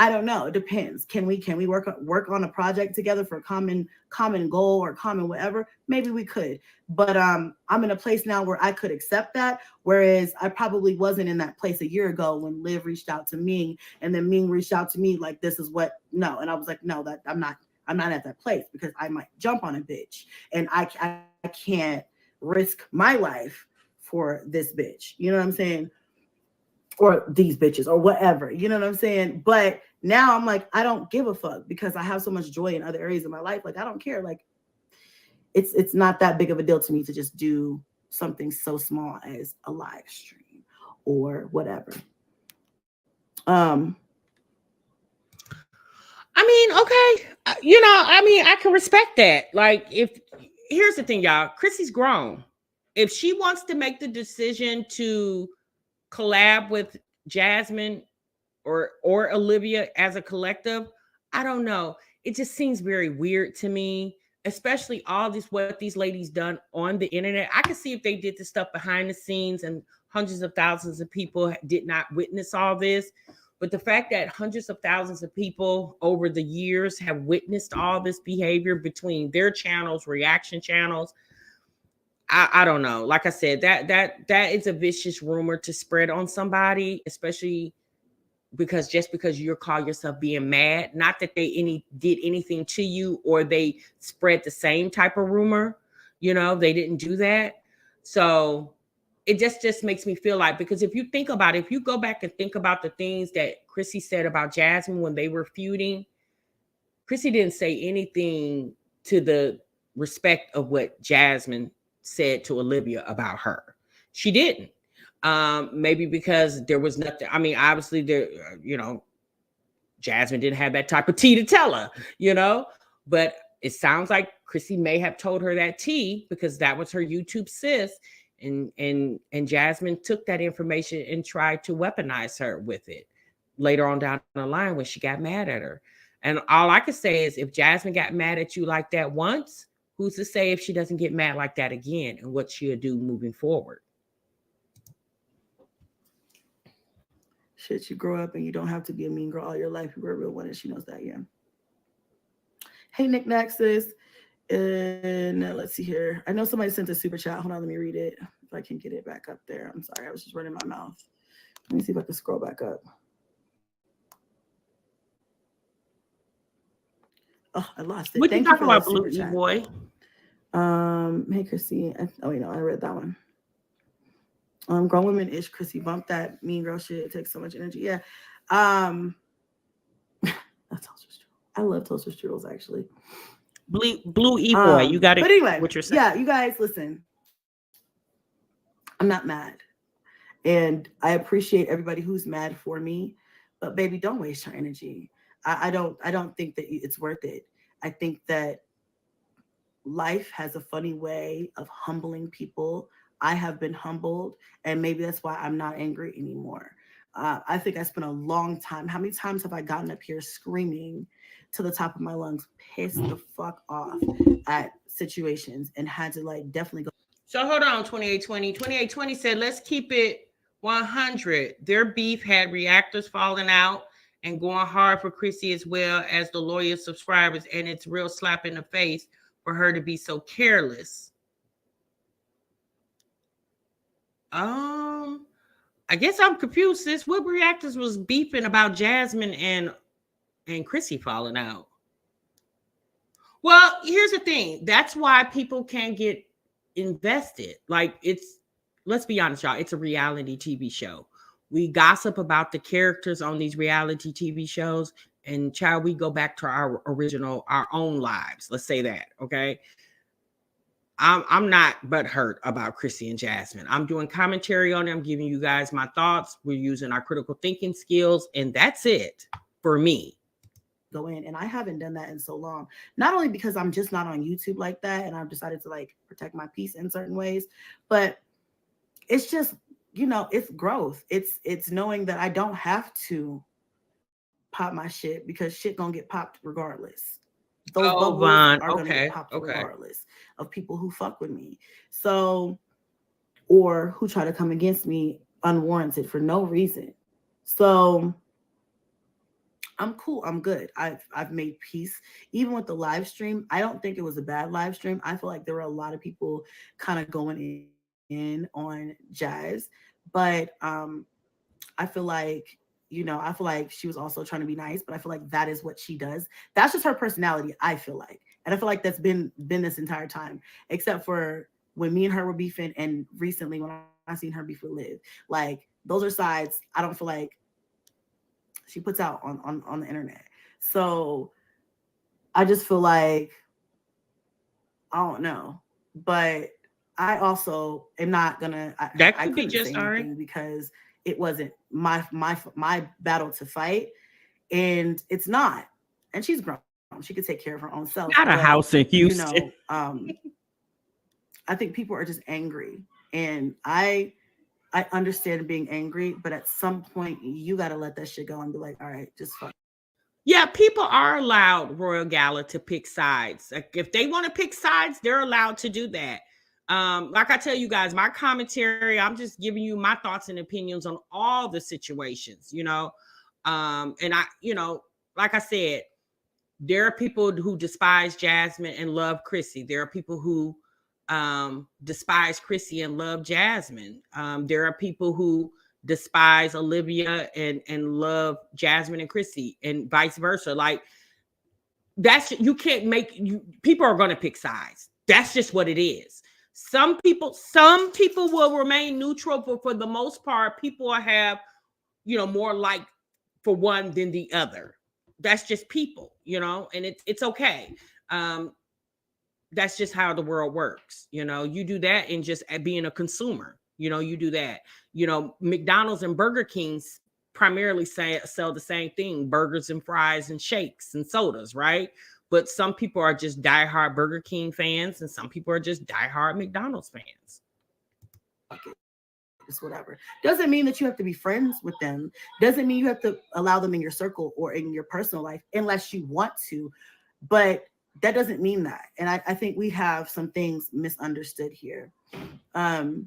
I don't know. It depends. Can we work on a project together for a common goal or common whatever? Maybe we could. But I'm in a place now where I could accept that. Whereas I probably wasn't in that place a year ago when Liv reached out to Ming, and then Ming reached out to me like, this is what no. And I was like, no, that I'm not at that place, because I might jump on a bitch, and I can't risk my life for this bitch. You know what I'm saying? Or these bitches or whatever, you know what I'm saying? But now I'm like, I don't give a fuck, because I have so much joy in other areas of my life. Like, I don't care. Like, it's not that big of a deal to me to just do something so small as a live stream or whatever. I mean, okay. You know, I mean, I can respect that. Like, here's the thing, y'all. Chrissy's grown. If she wants to make the decision to collab with Jasmine or Olivia as a collective, I don't know. It just seems very weird to me, especially all this what these ladies done on the internet. I could see if they did this stuff behind the scenes and hundreds of thousands of people did not witness all this. But the fact that hundreds of thousands of people over the years have witnessed all this behavior between their channels, reaction channels, I don't know. Like I said, that is a vicious rumor to spread on somebody, especially because you call yourself being mad. Not that they did anything to you or they spread the same type of rumor. You know, they didn't do that. So it just makes me feel like, because if you think about it, if you go back and think about the things that Chrissy said about Jasmine when they were feuding, Chrissy didn't say anything to the respect of what Jasmine said to Olivia about her. She didn't. Maybe because there was nothing. I mean, obviously there, you know, Jasmine didn't have that type of tea to tell her, you know, but it sounds like Chrissy may have told her that tea because that was her YouTube sis. And Jasmine took that information and tried to weaponize her with it later on down the line when she got mad at her. And all I can say is, if Jasmine got mad at you like that once, who's to say if she doesn't get mad like that again and what she'll do moving forward? Shit, you grow up and you don't have to be a mean girl all your life. You're a real one, and she knows that, yeah. Hey, Nick Naxis. And let's see here. I know somebody sent a super chat. Hold on, let me read it. If I can get it back up there. I'm sorry, I was just running my mouth. Let me see if I can scroll back up. Oh, I lost it. What Thank you you for talking that about, super Blue chat. Boy? Hey, Chrissy. Oh, you know, I read that one. Grown women ish. Chrissy, bump that mean girl shit. It takes so much energy. Yeah. That's toaster strudel. I love toaster strudels, actually. Blue E-boy, you got it. But anyway, what you're saying. Yeah, you guys, listen. I'm not mad. And I appreciate everybody who's mad for me. But baby, don't waste your energy. I don't think that it's worth it. I think that life has a funny way of humbling people. I have been humbled, and maybe that's why I'm not angry anymore. I think I spent a long time. How many times have I gotten up here screaming to the top of my lungs, pissed the fuck off at situations, and had to like definitely go. So hold on, 2820. 2820 said, let's keep it 100. Their beef had reactors falling out and going hard for Chrissy as well as the loyal subscribers, and it's real slap in the face for her to be so careless. I guess I'm confused, sis. What reactors was beefing about Jasmine and Chrissy falling out? Well, here's the thing. That's why people can't get invested. Like, let's be honest, y'all, it's a reality TV show. We gossip about the characters on these reality TV shows, and child, we go back to our own lives. Let's say that, okay? I'm not butthurt about Chrissy and Jasmine. I'm doing commentary on it. I'm giving you guys my thoughts. We're using our critical thinking skills, and that's it for me. Go in, and I haven't done that in so long. Not only because I'm just not on YouTube like that, and I've decided to like protect my peace in certain ways, but it's just, you know, it's growth. It's knowing that I don't have to pop my shit because shit gonna get popped regardless. Those bubbles Vaughn. are gonna Okay. get popped regardless of people who fuck with me. So, or who try to come against me unwarranted for no reason. So I'm cool. I'm good. I've made peace. Even with the live stream, I don't think it was a bad live stream. I feel like there were a lot of people kind of going in on Jazz, but I feel like, you know, I feel like she was also trying to be nice, but I feel like that is what she does. That's just her personality, I feel like. And I feel like that's been this entire time, except for when me and her were beefing, and recently when I seen her beef with Liv. Like, those are sides I don't feel like she puts out on the internet. So I just feel like, I don't know. But I also am not gonna That could I be couldn't just say all right. anything because it wasn't my battle to fight, and it's not. And she's grown. She could take care of her own self. Got a house in Houston. You know, I think people are just angry, and I understand being angry, but at some point you got to let that shit go and be like, all right, just fuck. Yeah, people are allowed, Royal Gala, to pick sides. Like, if they want to pick sides, they're allowed to do that. Like I tell you guys, my commentary, I'm just giving you my thoughts and opinions on all the situations, you know. And I, you know, like I said, there are people who despise Jasmine and love Chrissy. There are people who despise Chrissy and love Jasmine. There are people who despise Olivia and love Jasmine and Chrissy, and vice versa. Like, that's, you can't make, you, people are going to pick sides. That's just what it is. Some people will remain neutral, but for the most part, people will have, you know, more like for one than the other. That's just people, you know, and it's okay. That's just how the world works. You know, you do that in just being a consumer, you know, you do that. You know, McDonald's and Burger King's primarily sell the same thing: burgers and fries and shakes and sodas, right? But some people are just diehard Burger King fans, and some people are just diehard McDonald's fans. It's whatever. Doesn't mean that you have to be friends with them. Doesn't mean you have to allow them in your circle or in your personal life unless you want to. But that doesn't mean that. And I think we have some things misunderstood here. Kels,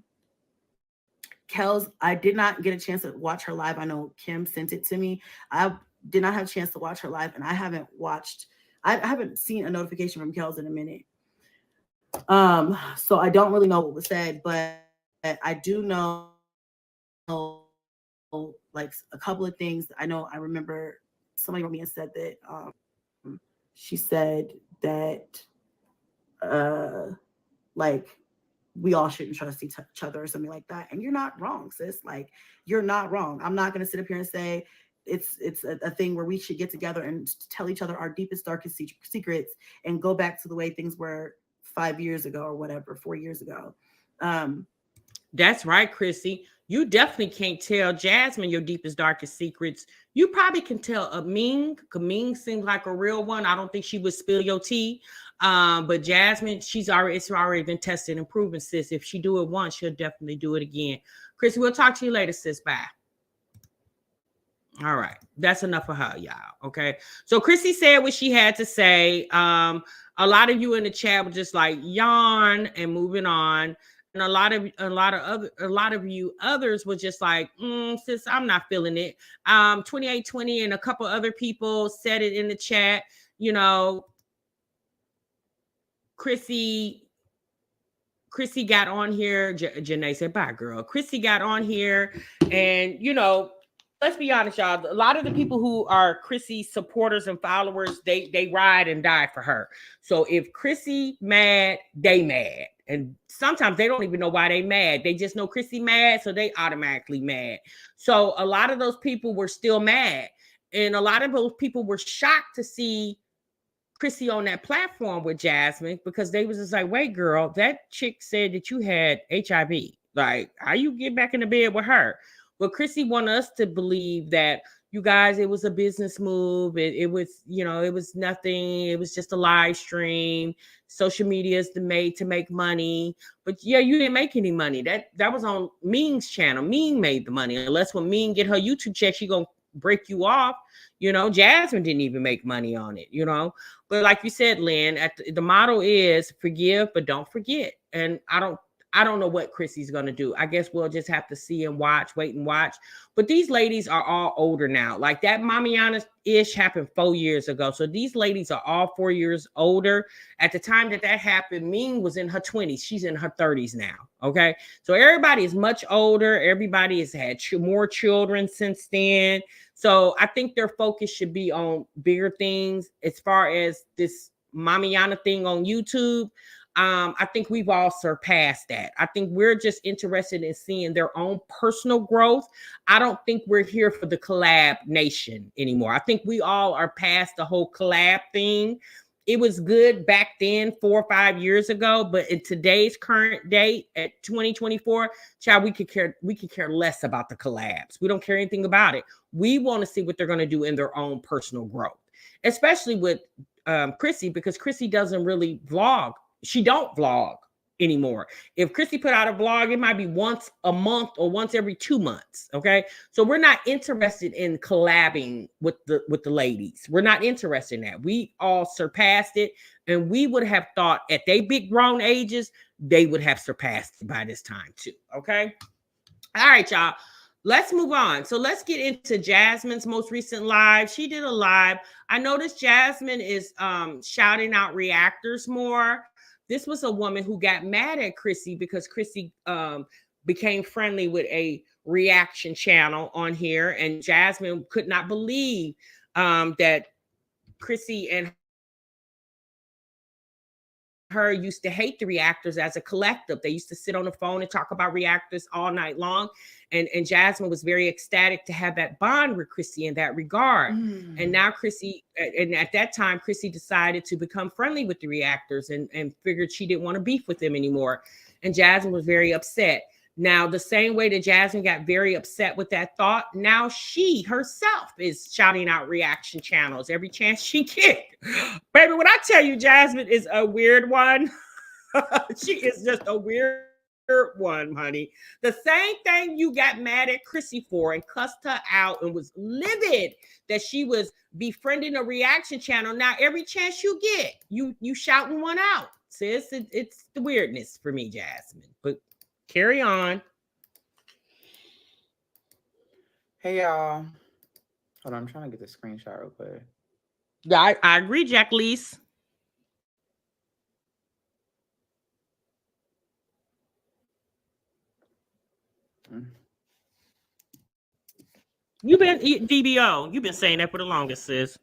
I did not get a chance to watch her live. I know Kim sent it to me. I did not have a chance to watch her live, and I haven't seen a notification from Kels in a minute. So I don't really know what was said, but I do know like a couple of things. I remember somebody wrote me and said that she said that like we all shouldn't trust each other or something like that. And you're not wrong, sis. Like, you're not wrong. I'm not going to sit up here and say it's a thing where we should get together and tell each other our deepest, darkest secrets and go back to the way things were 5 years ago or whatever, 4 years ago. That's right, Chrissy. You definitely can't tell Jasmine your deepest, darkest secrets. You probably can tell Ming. Ming seems like a real one. I don't think she would spill your tea. But Jasmine, it's already been tested and proven, sis. If she do it once, she'll definitely do it again. Chrissy, we'll talk to you later, sis. Bye. All right. That's enough of her, y'all. Okay. So Chrissy said what she had to say. A lot of you in the chat were just like yawn and moving on. And a lot of you others were just like, sis, I'm not feeling it. 2820 and a couple other people said it in the chat. You know, Chrissy got on here. Janae said, bye, girl. Chrissy got on here, and you know, let's be honest, y'all. A lot of the people who are Chrissy supporters and followers, they ride and die for her. So if Chrissy mad, they mad. And sometimes they don't even know why they mad. They just know Chrissy mad, so they automatically mad. So a lot of those people were still mad. And a lot of those people were shocked to see Chrissy on that platform with Jasmine, because they was just like, wait, girl, that chick said that you had HIV. Like, how you get back in the bed with her? But Chrissy wanted us to believe that, you guys, it was a business move. It was, you know, it was nothing. It was just a live stream. Social media is made to make money. But yeah, you didn't make any money. That was on Ming's channel. Ming made the money. Unless when Ming get her YouTube check, she gonna break you off. You know, Jasmine didn't even make money on it, you know. But like you said, Lynn, the motto is forgive, but don't forget. And I don't know what Chrissy's gonna do. I guess we'll just have to see and watch, wait and watch. But these ladies are all older now. Like that Mamiana ish happened 4 years ago. So these ladies are all 4 years older. At the time that happened, Ming was in her 20s. She's in her 30s now. Okay. So everybody is much older. Everybody has had more children since then. So I think their focus should be on bigger things as far as this Mamiana thing on YouTube. I think we've all surpassed that. I think we're just interested in seeing their own personal growth. I don't think we're here for the collab nation anymore. I think we all are past the whole collab thing. It was good back then, 4 or 5 years ago, but in today's current date at 2024, child, we could care less about the collabs. We don't care anything about it. We want to see what they're going to do in their own personal growth, especially with Chrissy, because Chrissy doesn't really vlog. She don't vlog anymore. If Chrissy put out a vlog, it might be once a month or once every 2 months. Okay. So we're not interested in collabing with the ladies. We're not interested in that. We all surpassed it. And we would have thought at their big grown ages, they would have surpassed it by this time too. Okay. All right, y'all. Let's move on. So let's get into Jasmine's most recent live. She did a live. I noticed Jasmine is shouting out reactors more. This was a woman who got mad at Chrissy because Chrissy became friendly with a reaction channel on here. And Jasmine could not believe that Chrissy and her used to hate the reactors as a collective. They used to sit on the phone and talk about reactors all night long. And Jasmine was very ecstatic to have that bond with Chrissy in that regard. And now Chrissy, and at that time, Chrissy decided to become friendly with the reactors and figured she didn't want to beef with them anymore. And Jasmine was very upset. Now, the same way that Jasmine got very upset with that thought, now she herself is shouting out reaction channels every chance she gets. Baby, when I tell you Jasmine is a weird one, she is just a weird one, honey. The same thing you got mad at Chrissy for and cussed her out and was livid that she was befriending a reaction channel. Now, every chance you get, you shouting one out. Sis, it's the weirdness for me, Jasmine. But carry on. Hey, y'all. Hold on, I'm trying to get the screenshot real quick. I agree, Jack Leese. You've been DBO. You've been saying that for the longest, sis.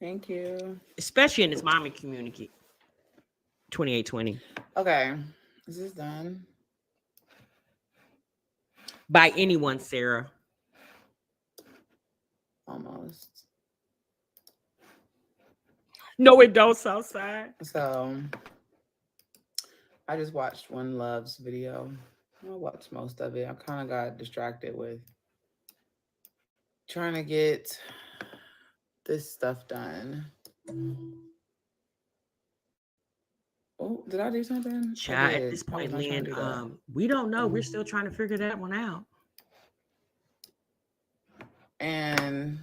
Thank you. Especially in this mommy community. 2820. Okay. Is this done? By anyone, Sarah. Almost. No, it don't, Southside. So, I just watched One Love's video. I watched most of it. I kind of got distracted with trying to get this stuff done. Oh, did I do something? Child, at this point, Lynn, we don't know. We're still trying to figure that one out. And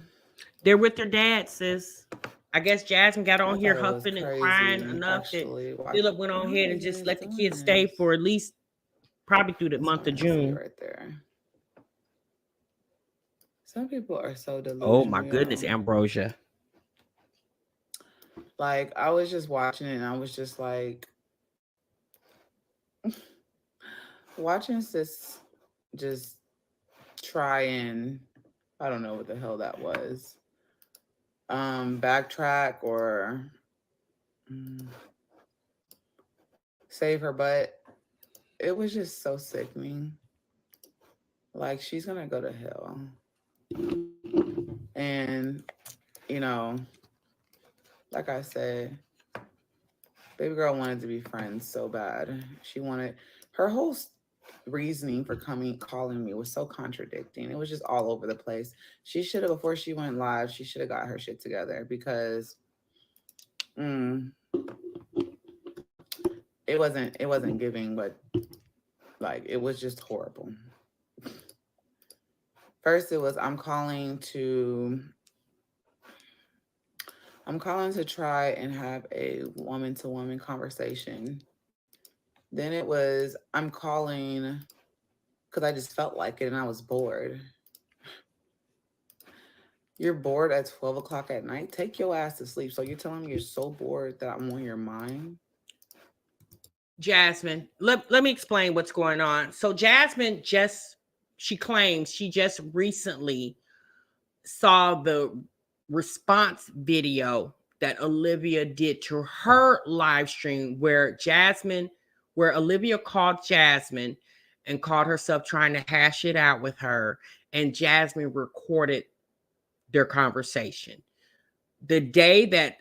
they're with their dad, sis. I guess Jasmine got on here huffing and crying enough that Philip went on ahead and just let the kids stay for at least probably through the month of June. Right there. Some people are so delusional. Oh my goodness, Ambrosia. Like, I was just watching it and I was just like, watching sis just try and, I don't know what the hell that was, backtrack or save her butt. It was just so sickening. Like, she's gonna go to hell. And, you know, like I said, baby girl wanted to be friends so bad. She wanted, her whole reasoning for calling me was so contradicting. It was just all over the place. She should have, before she went live, she should have got her shit together because it wasn't giving, but like, it was just horrible. First, it was I'm calling to try and have a woman-to-woman conversation. Then it was I'm calling because I just felt like it and I was bored. You're bored at 12 o'clock at night? Take your ass to sleep. So you're telling me you're so bored that I'm on your mind? Jasmine, let me explain what's going on. So Jasmine she claims she just recently saw the response video that Olivia did to her live stream where Olivia called Jasmine and called herself trying to hash it out with her, and Jasmine recorded their conversation. The day that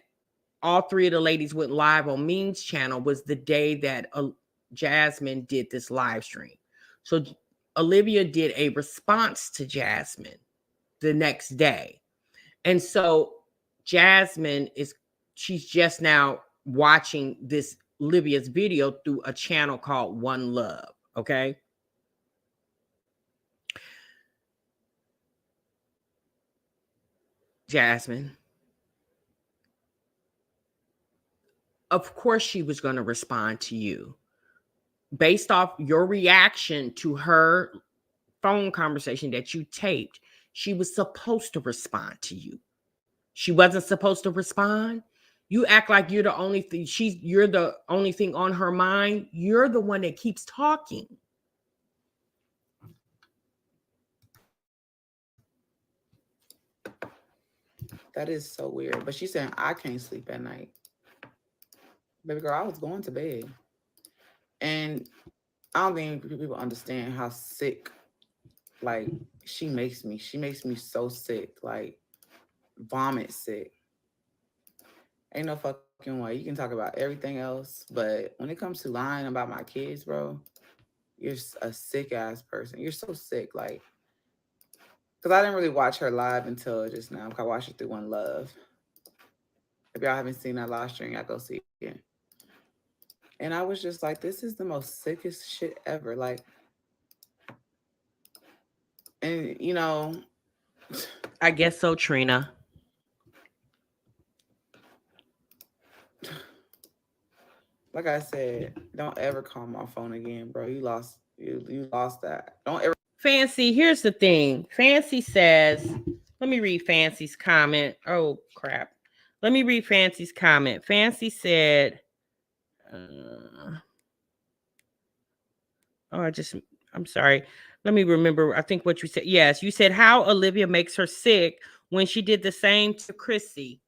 all three of the ladies went live on Ming's channel was the day that Jasmine did this live stream. So Olivia did a response to Jasmine the next day. And so she's just now watching this Olivia's video through a channel called One Love. Okay. Jasmine. Of course she was going to respond to you. Based off your reaction to her phone conversation that you taped, she was supposed to respond to you. She wasn't supposed to respond. You act like you're the only thing you're the only thing on her mind. You're the one that keeps talking. That is so weird. But she's saying I can't sleep at night. Baby girl, I was going to bed. And I don't think people understand how sick, like, she makes me. She makes me so sick, like, vomit sick. Ain't no fucking way. You can talk about everything else, but when it comes to lying about my kids, bro, you're a sick ass person. You're so sick, like, because I didn't really watch her live until just now. I watched it through One Love. If y'all haven't seen that live stream, I go see it. And I was just like, this is the most sickest shit ever. Like, and you know, I guess so, Trina. Like I said, don't ever call my phone again, bro. You lost that. Don't ever. Fancy, here's the thing. Fancy says, let me read Fancy's comment. Oh, crap. Let me read Fancy's comment. Fancy said, I'm sorry. Let me remember. I think what you said. Yes, you said how Olivia makes her sick when she did the same to Chrissy.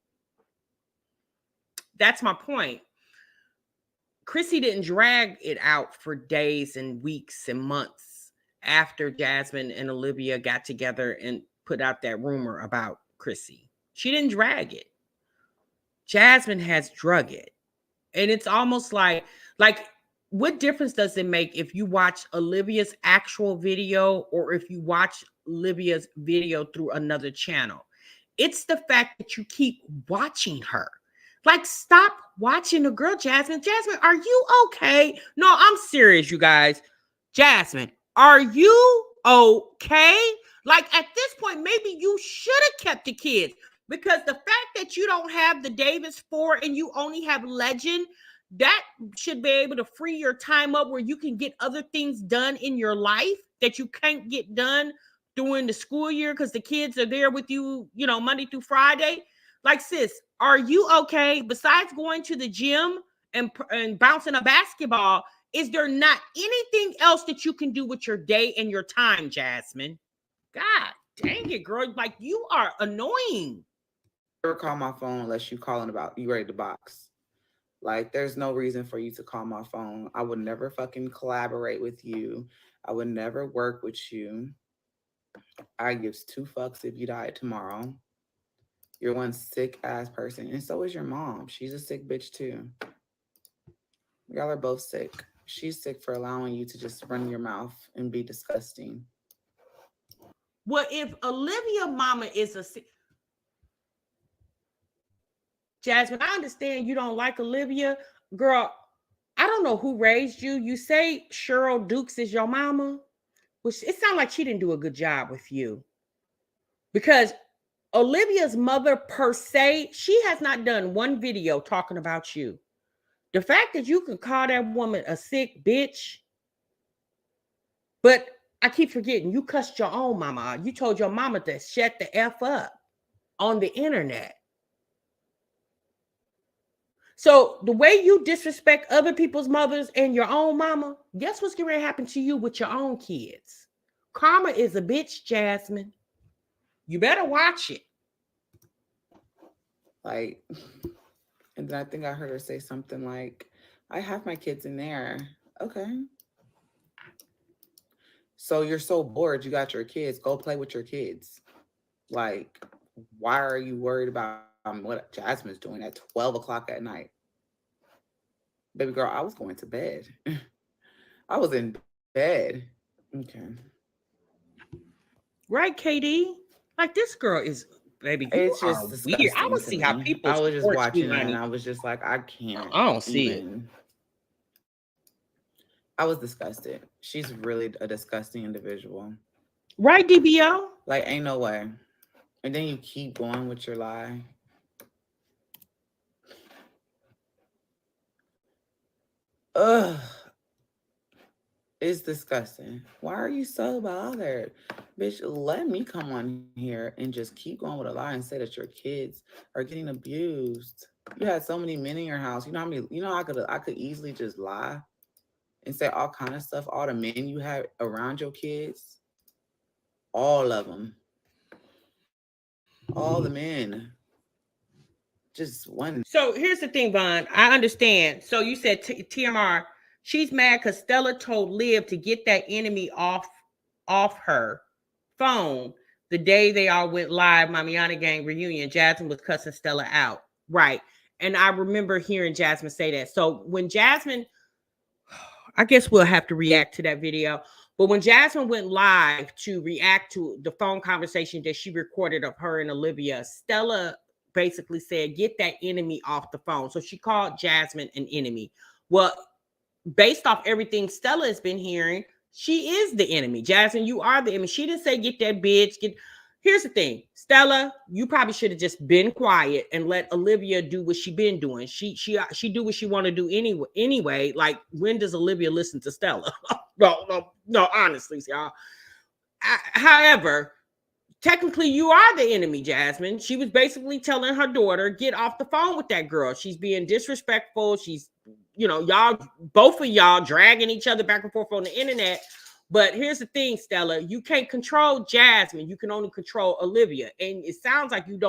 That's my point. Chrissy didn't drag it out for days and weeks and months after Jasmine and Olivia got together and put out that rumor about Chrissy. She didn't drag it. Jasmine has drug it. And it's almost like what difference does it make if you watch Olivia's actual video or if you watch Olivia's video through another channel? It's the fact that you keep watching her. Like, stop watching the girl, Jasmine. Jasmine, are you okay? No, I'm serious, you guys. Jasmine, are you okay? Like, at this point, maybe you should have kept the kids, because the fact that you don't have the Davis 4 and you only have Legend, that should be able to free your time up where you can get other things done in your life that you can't get done during the school year because the kids are there with you, Monday through Friday. Like, sis, are you okay? Besides going to the gym and bouncing a basketball, is there not anything else that you can do with your day and your time, Jasmine? God dang it, girl. Like, you are annoying. Never call my phone unless you calling about you ready to box. Like, there's no reason for you to call my phone. I would never fucking collaborate with you. I would never work with you. I gives 2 fucks if you died tomorrow. You're one sick ass person. And so is your mom. She's a sick bitch too. Y'all are both sick. She's sick for allowing you to just run your mouth and be disgusting. Well, if Olivia mama is a sick... Jasmine, I understand you don't like Olivia. Girl, I don't know who raised you. You say Cheryl Dukes is your mama, which it sounds like she didn't do a good job with you. Because Olivia's mother, per se, she has not done one video talking about you. The fact that you can call that woman a sick bitch, but I keep forgetting, you cussed your own mama out. You told your mama to shut the F up on the internet. So the way you disrespect other people's mothers and your own mama, guess what's going to happen to you with your own kids? Karma is a bitch, Jasmine. You better watch it. Like, and then I think I heard her say something like, I have my kids in there. Okay. So you're so bored, you got your kids, go play with your kids. Like, why are you worried about what Jasmine's doing at 12 o'clock at night? Baby girl, I was going to bed. I was in bed. Okay. Right, KD? Like, this girl is, baby, you It's are just weird. I disgusting don't to see how me. people I was just support watching you, that honey. and I was just like, I can't. I don't see it. I was disgusted. She's really a disgusting individual. Right, DBO? Like, ain't no way. And then you keep going with your lie. Ugh. It's disgusting. Why are you so bothered? Bitch, let me come on here and just keep going with a lie and say that your kids are getting abused. You had so many men in your house. You know how many, I could easily just lie and say all kind of stuff. All the men you had around your kids, all of them. All the men. Just one. So here's the thing, Vaughn. I understand. So you said TMR, she's mad because Stella told Liv to get that enemy off her phone the day they all went live, Mamiana Gang reunion. Jasmine was cussing Stella out. Right. And I remember hearing Jasmine say that. So when Jasmine, I guess we'll have to react to that video. But when Jasmine went live to react to the phone conversation that she recorded of her and Olivia, Stella basically said, get that enemy off the phone. So she called Jasmine an enemy. Well, based off everything Stella has been hearing, she is the enemy. Jasmine, you are the enemy. She didn't say get that bitch. Here's the thing, Stella, you probably should have just been quiet and let Olivia do what she been doing. She do what she want to do anyway. Like, when does Olivia listen to Stella? No, honestly, y'all. However, technically you are the enemy, Jasmine. She was basically telling her daughter, get off the phone with that girl. She's being disrespectful. She's, y'all, both of y'all dragging each other back and forth on the internet. But here's the thing, Stella, you can't control Jasmine. You can only control Olivia. And it sounds like you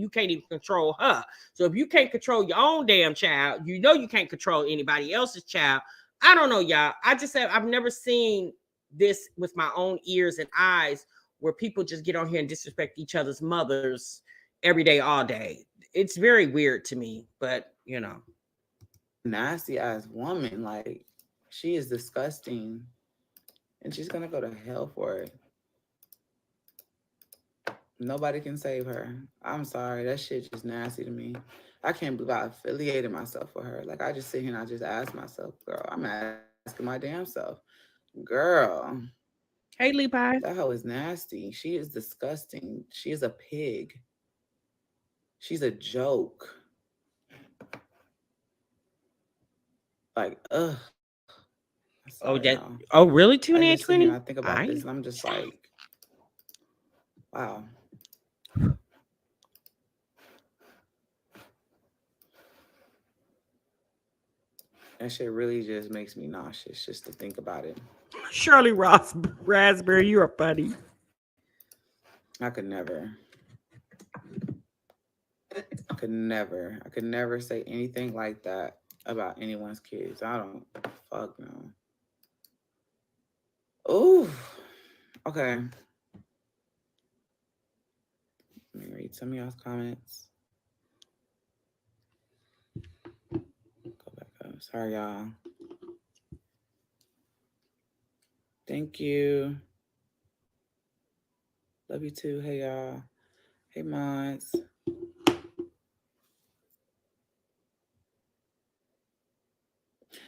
can't even control her. So if you can't control your own damn child, you can't control anybody else's child. I don't know, y'all. I just said I've never seen this with my own ears and eyes, where people just get on here and disrespect each other's mothers every day, all day. It's very weird to me, but Nasty ass woman. Like, she is disgusting. And she's gonna go to hell for it. Nobody can save her. I'm sorry. That shit just nasty to me. I can't believe I affiliated myself with her. Like, I just sit here and I just ask myself, girl, I'm asking my damn self. Girl. Hey, Levi. That hoe is nasty. She is disgusting. She is a pig. She's a joke. Like, ugh. Sorry, really? Tune in, 20? I think about this and I'm just like, wow. That shit really just makes me nauseous just to think about it. Shirley Raspberry, you're funny. I could never say anything like that about anyone's kids. I don't fuck no. Ooh. Okay. Let me read some of y'all's comments. Go back up. Sorry, y'all. Thank you. Love you too. Hey, y'all. Hey, mods.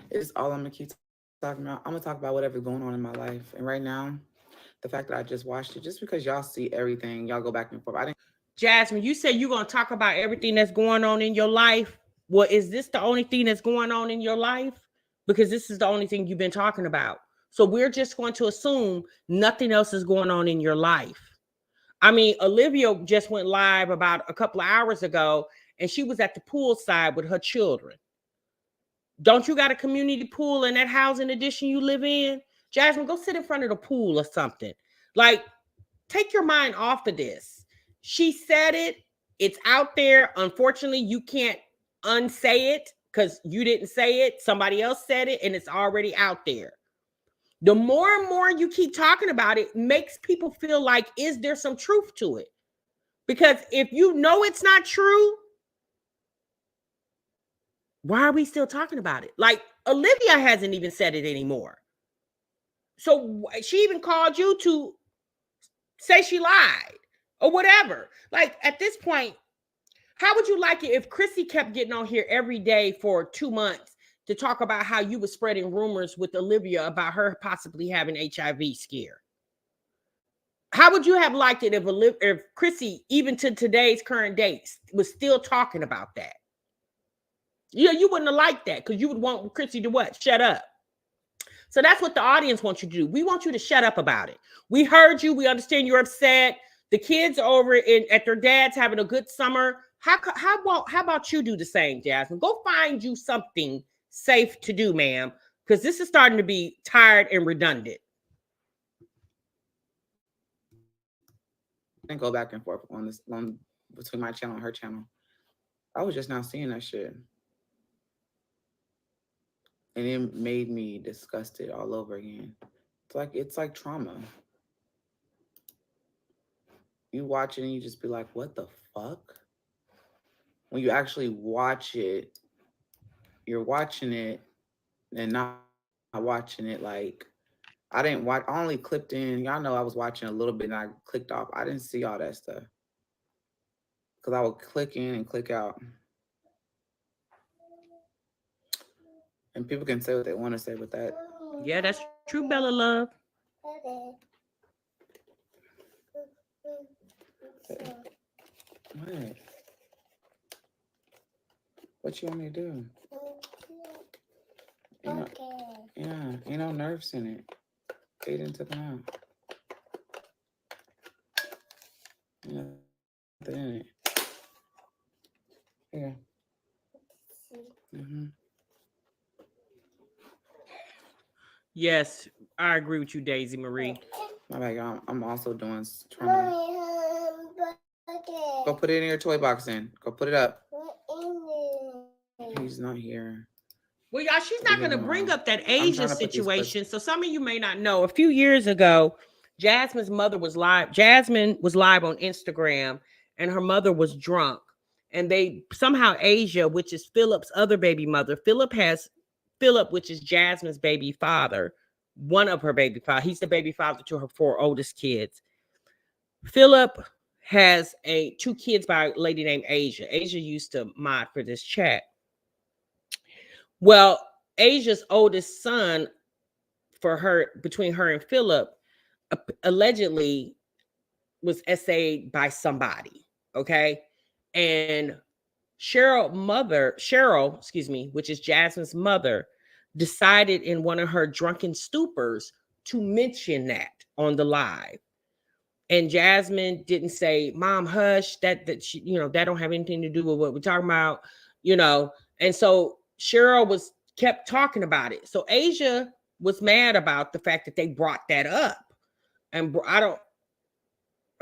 It's all I'm going to keep talking about. I'm going to talk about whatever's going on in my life. And right now, the fact that I just watched it, just because y'all see everything, y'all go back and forth. I didn't. Jasmine, you said you're going to talk about everything that's going on in your life. Well, is this the only thing that's going on in your life? Because this is the only thing you've been talking about. So we're just going to assume nothing else is going on in your life. I mean, Olivia just went live about a couple of hours ago, and she was at the poolside with her children. Don't you got a community pool in that housing addition you live in? Jasmine, go sit in front of the pool or something. Like, take your mind off of this. She said it. It's out there. Unfortunately, you can't unsay it because you didn't say it. Somebody else said it, and it's already out there. The more and more you keep talking about it, makes people feel like, is there some truth to it? Because if you know it's not true, why are we still talking about it? Like, Olivia hasn't even said it anymore. So she even called you to say she lied or whatever. Like, at this point, how would you like it if Chrissy kept getting on here every day for 2 months to talk about how you were spreading rumors with Olivia about her possibly having HIV scare? How would you have liked it if Chrissy, even to today's current dates, was still talking about that? Yeah, you wouldn't have liked that because you would want Chrissy to what? Shut up. So that's what the audience wants you to do. We want you to shut up about it. We heard you. We understand you're upset. The kids are over at their dad's having a good summer. How about you do the same, Jasmine? Go find you something safe to do, ma'am, because this is starting to be tired and redundant. And go back and forth on this between my channel and her channel. I was just not seeing that shit. And it made me disgusted all over again. It's like trauma. You watch it and you just be like, what the fuck? When you actually watch it, you're watching it and not watching it like, I didn't watch, I only clipped in. Y'all know I was watching a little bit and I clicked off. I didn't see all that stuff. Because I would click in and click out. And people can say what they want to say with that. Yeah, that's true, Bella Love. What? What you want me to do? Ain't no nerves in it. Aiden took them out. Nothing in it. Yeah. Mm-hmm. Yes, I agree with you, Daisy Marie. My bad, y'all. I'm also trying to go put it in your toy box. Then go put it up. He's not here. Well, y'all, she's not going to bring up that Asia situation. So some of you may not know. A few years ago, Jasmine's mother was live. Jasmine was live on Instagram, and her mother was drunk. And they somehow Asia, which is Philip's other baby mother. Philip, which is Jasmine's baby father, one of her baby father. He's the baby father to her 4 oldest kids. Philip has 2 kids by a lady named Asia. Asia used to mod for this chat. Well, Asia's oldest son, between her and Philip, allegedly was SA'd by somebody. Okay. And Cheryl, which is Jasmine's mother, decided in one of her drunken stupors to mention that on the live. And Jasmine didn't say, "Mom, hush, that she, that don't have anything to do with what we're talking about," And so Cheryl kept talking about it. So Asia was mad about the fact that they brought that up. And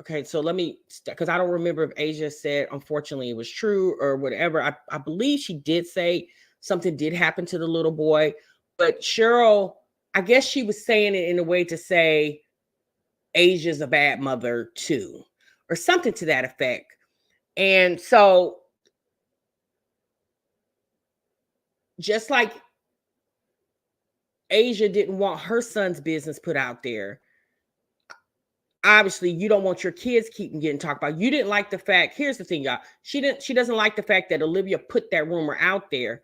okay, so because I don't remember if Asia said, unfortunately, it was true or whatever. I believe she did say something did happen to the little boy. But Cheryl, I guess she was saying it in a way to say Asia's a bad mother too, or something to that effect. And so just like Asia didn't want her son's business put out there, obviously you don't want your kids keeping getting talked about. You didn't like the fact, here's the thing, y'all. She doesn't like the fact that Olivia put that rumor out there.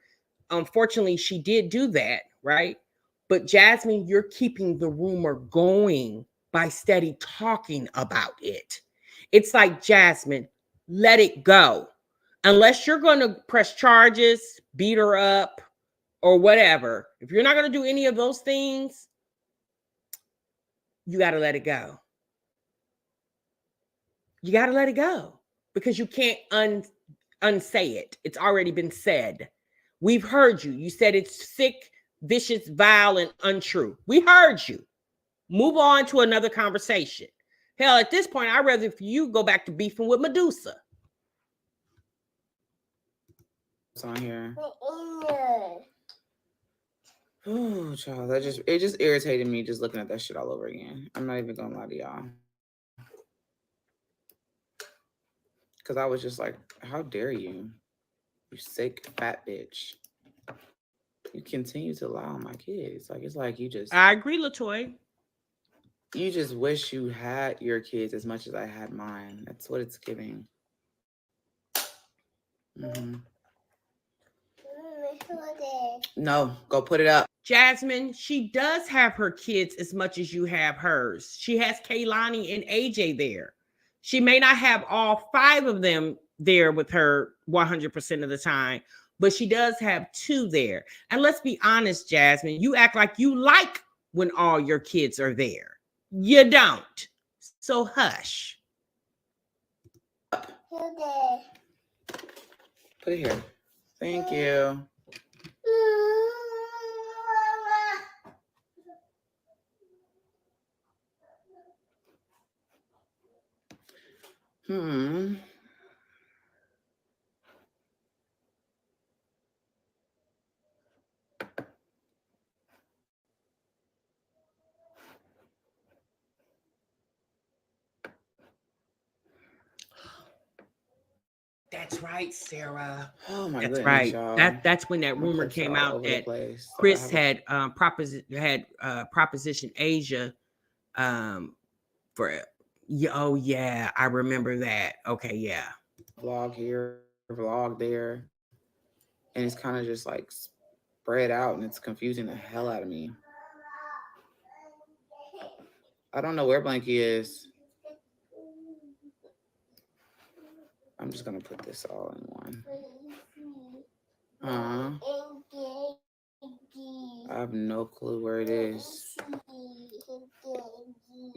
Unfortunately, she did do that, right? But Jasmine, you're keeping the rumor going by steady talking about it. It's like, Jasmine, let it go. Unless you're going to press charges, beat her up, or whatever. If you're not going to do any of those things, you got to let it go. You got to let it go because you can't unsay it. It's already been said. We've heard you. You said it's sick, vicious, vile, and untrue. We heard you. Move on to another conversation. Hell, at this point, I'd rather for you go back to beefing with Medusa. It's on here. Oh, child, it just irritated me just looking at that shit all over again. I'm not even gonna lie to y'all. Because I was just like, how dare you? You sick, fat bitch. You continue to lie on my kids. Like, it's like you just... I agree, LaToya. You just wish you had your kids as much as I had mine. That's what it's giving. Mm-hmm. No, go put it up. Jasmine, she does have her kids as much as you have hers. She has Kaylani and AJ there. She may not have all 5 of them there with her 100% of the time, but she does have 2 there. And let's be honest, Jasmine, you act like you like when all your kids are there. You don't. So hush. Put it here. Thank you. That's right, Sarah. Oh my That's goodness, right. y'all. That's when that rumor came out that Chris had propositioned Asia for oh yeah, I remember that. Okay, yeah. Vlog here, vlog there. And it's kind of just like spread out and it's confusing the hell out of me. I don't know where Blanky is. I'm just gonna put this all in one. I have no clue where it is.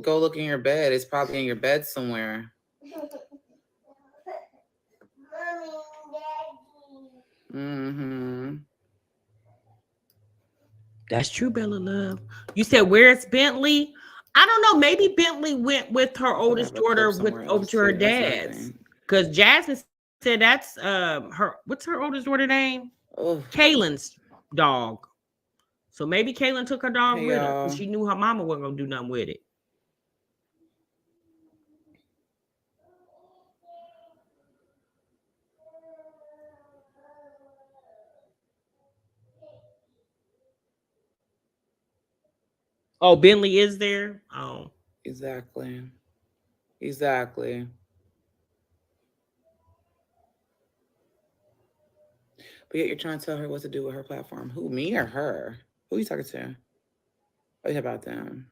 Go look in your bed. It's probably in your bed somewhere. That's true, Bella Love. You said, where's Bentley? I don't know. Maybe Bentley went with her oldest daughter over to her dad's. Because Jasmine said that's her. What's her oldest daughter name? Oh. Kaylin's dog. So maybe Kaylin took her dog with her because she knew her mama wasn't gonna do nothing with it. Oh, Bentley is there? Oh. Exactly. But yet you're trying to tell her what to do with her platform. Who, me or her? Who are you talking to? What about them?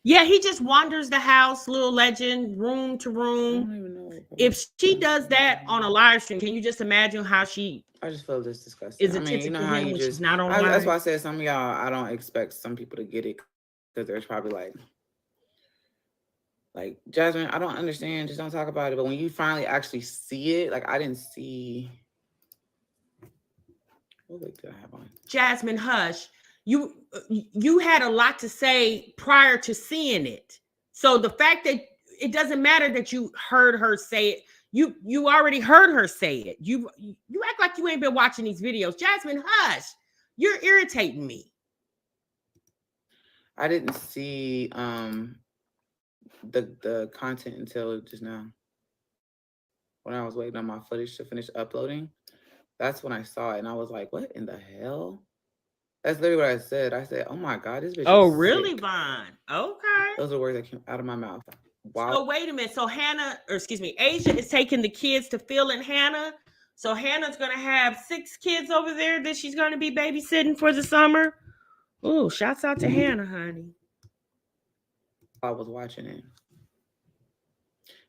Yeah, he just wanders the house, little legend, room to room. I don't even know. If she does that on a live stream, can you just imagine how she... I just feel this disgusting. Is it you know how you just not on that's why I said some of y'all, I don't expect some people to get it because there's probably like Jasmine, I don't understand, just don't talk about it. But when you finally actually see it, like I didn't see. What wig did I have on? Jasmine, hush. You had a lot to say prior to seeing it. So the fact that it doesn't matter that you heard her say it, you already heard her say it. You act like you ain't been watching these videos. Jasmine, hush. You're irritating me. I didn't see the content until just now. When I was waiting on my footage to finish uploading, that's when I saw it and I was like, what in the hell? That's literally what I said. I said, oh my God, this bitch Oh, is really, sick. Vaughn? Okay. Those are words that came out of my mouth. Wow. So wait a minute. So Asia is taking the kids to Phil and Hannah So Hannah's gonna have 6 kids over there that she's gonna be babysitting for the summer. Ooh, shouts out to Hannah, honey. I was watching it.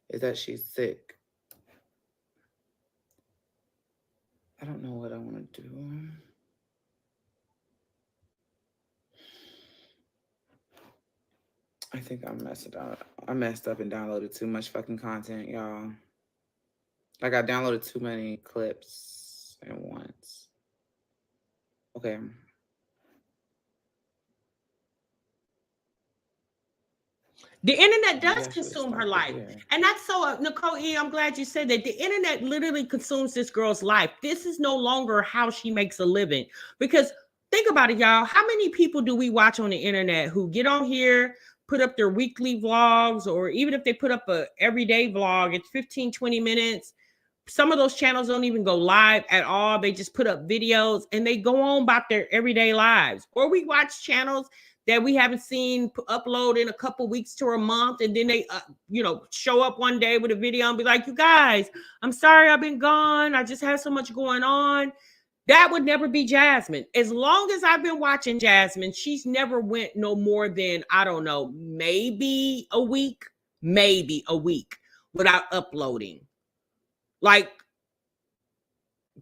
Is that she's sick. I don't know what I want to do. I think I messed up. I messed up and downloaded too much fucking content, y'all. Like I downloaded too many clips at once. Okay. The internet Maybe does I should've consume her stopped it life. there. And that's so, Nicole E., I'm glad you said that. The internet literally consumes this girl's life. This is no longer how she makes a living. Because think about it, y'all. How many people do we watch on the internet who get on here, put up their weekly vlogs, or even if they put up a everyday vlog, it's 15, 20 minutes. Some of those channels don't even go live at all. They just put up videos and they go on about their everyday lives. Or we watch channels that we haven't seen upload in a couple weeks to a month, and then they show up one day with a video and be like, you guys, I'm sorry I've been gone, I just had so much going on. That would never be Jasmine. As long as I've been watching Jasmine, she's never went no more than, I don't know, maybe a week without uploading. Like,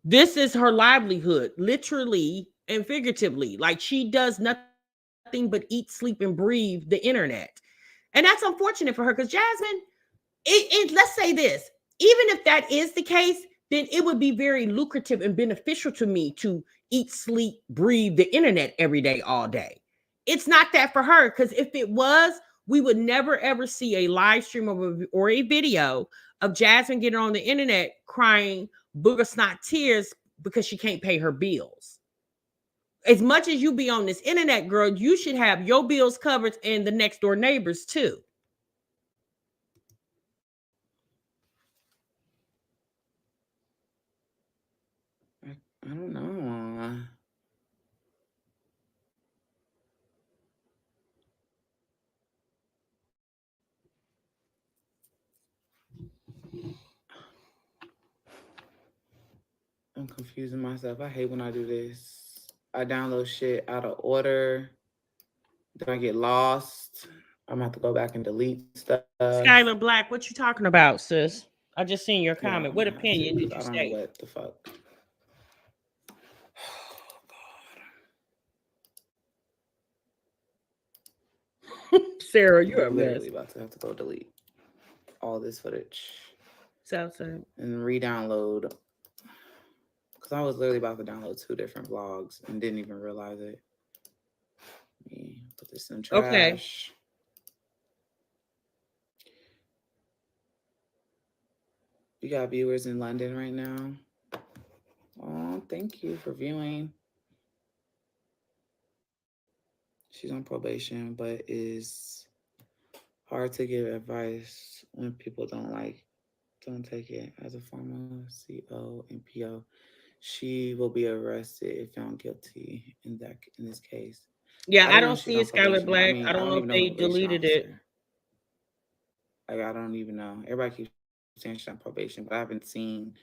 this is her livelihood, literally and figuratively. Like, she does nothing but eat, sleep, and breathe the internet. And that's unfortunate for her, because Jasmine, let's say this, even if that is the case, then it would be very lucrative and beneficial to me to eat, sleep, breathe the internet every day, all day. It's not that for her, because if it was, we would never ever see a live stream or a video of Jasmine getting on the internet crying booger snot tears because she can't pay her bills. As much as you be on this internet, girl, you should have your bills covered and the next door neighbors too. I don't know. I'm confusing myself. I hate when I do this. I download shit out of order. Then I get lost. I'm gonna have to go back and delete stuff. Skylar Black, what you talking about, sis? I just seen your comment. Yeah, what opinion did you I don't say? know what the fuck. Oh, God. Sarah, you're I'm a literally mess. about to have to go delete all this footage. Southside. And re-download. Because I was literally about to download 2 different vlogs and didn't even realize it. Let me put this in trash. Okay. We got viewers in London right now. Oh, thank you for viewing. She's on probation, but is hard to give advice when people don't take it as a form of CO and PO. She will be arrested if found guilty in this case. Yeah, I don't see it, Skylar Black. I don't know if they deleted it. Like, I don't even know. Everybody keeps saying she's on probation, but I haven't seen,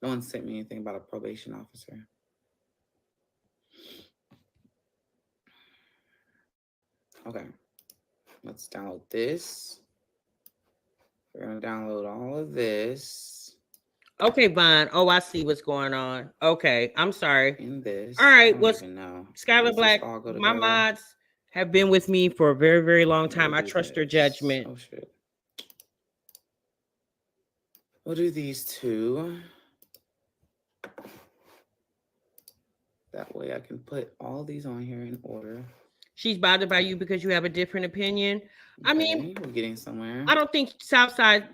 no one sent me anything about a probation officer. Okay, let's download this. We're gonna download all of this. Okay, Vaughn. Oh, I see what's going on. Okay, I'm sorry. In this. All right, I well, don't even know. Skylar Black, my mods have been with me for a very, very long time. I trust their judgment. Oh, shit. We'll do these 2. That way I can put all these on here in order. She's bothered by you because you have a different opinion. Okay, I mean, we're getting somewhere. I don't think Southside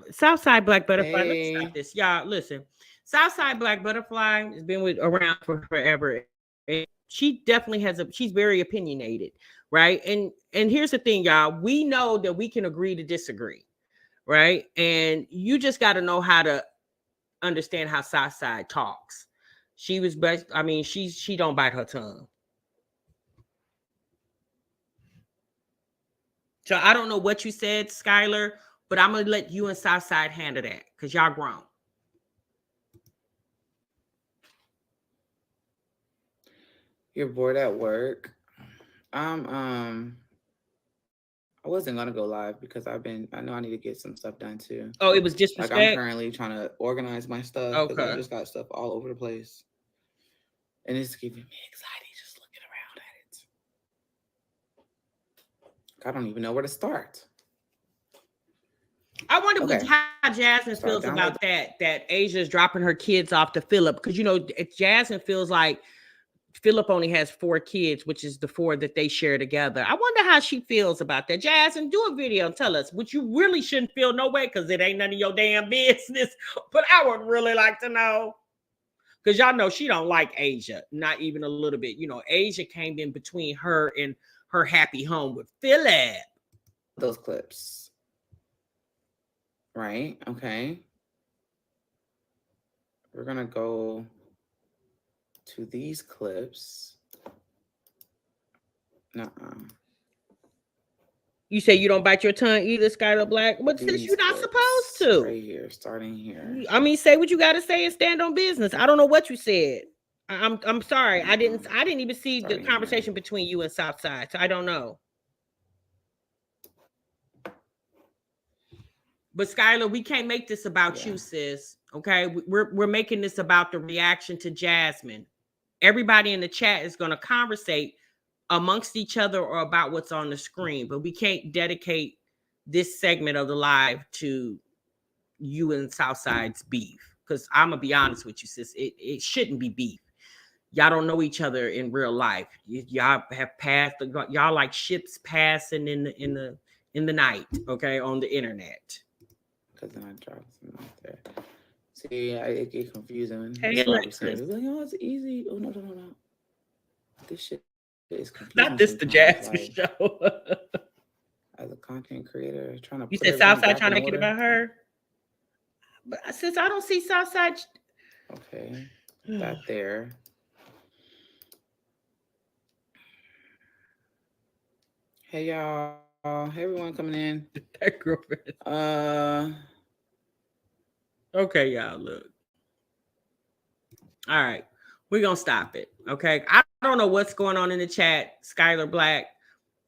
Black Butterfly. Hey. Let's stop this, y'all. Listen, Southside Black Butterfly has been around for forever. And she definitely she's very opinionated, right? And here's the thing, y'all. We know that we can agree to disagree, right? And you just got to know how to understand how Southside talks. She was best. I mean, she don't bite her tongue. So I don't know what you said, Skylar, but I'm gonna let you and Southside handle that because y'all grown. You're bored at work. I wasn't gonna go live because I know I need to get some stuff done too. Oh, it was Like disrespect. I'm currently trying to organize my stuff because I Okay. just got stuff all over the place. And it's giving me anxiety just looking around at it. I don't even know where to start. I wonder Okay. how Jasmine feels about that Asia's dropping her kids off to Philip, because you know Jasmine feels like Philip only has 4 kids, which is the 4 that they share together. I wonder how she feels about that. Jasmine, do a video and tell us, which you really shouldn't feel no way because it ain't none of your damn business. But I would really like to know, because y'all know she don't like Asia, not even a little bit. You know, Asia came in between her and her happy home with Philip. Those clips. Right? Okay. We're going to go to these clips. Nuh-uh. You say you don't bite your tongue either, Skylar Black, but since you're not supposed to. Right here, starting here. I mean, say what you got to say and stand on business. I don't know what you said. I'm sorry. I didn't even see the conversation between you and Southside, so I don't know. But Skylar, we can't make this about you, sis. Okay, we're making this about the reaction to Jasmine. Everybody in the chat is going to conversate amongst each other or about what's on the screen, but we can't dedicate this segment of the live to you and Southside's beef, because I'm gonna be honest with you, sis, it shouldn't be beef. Y'all don't know each other in real life. Y'all have passed, y'all like ships passing in the night, okay, on the internet. Because then I dropped some out there. See, it get confusing. Hey, Alexis. It's like, oh, it's easy. Oh, no. This shit is confusing. Not this the Jasmine show. As a content creator, trying to You said Southside trying to make it about her? But since I don't see Southside. Okay, that there. Hey, y'all. Hey, everyone coming in. That girlfriend. Okay, y'all, look. All right, we're gonna stop it. Okay, I don't know what's going on in the chat, Skylar Black.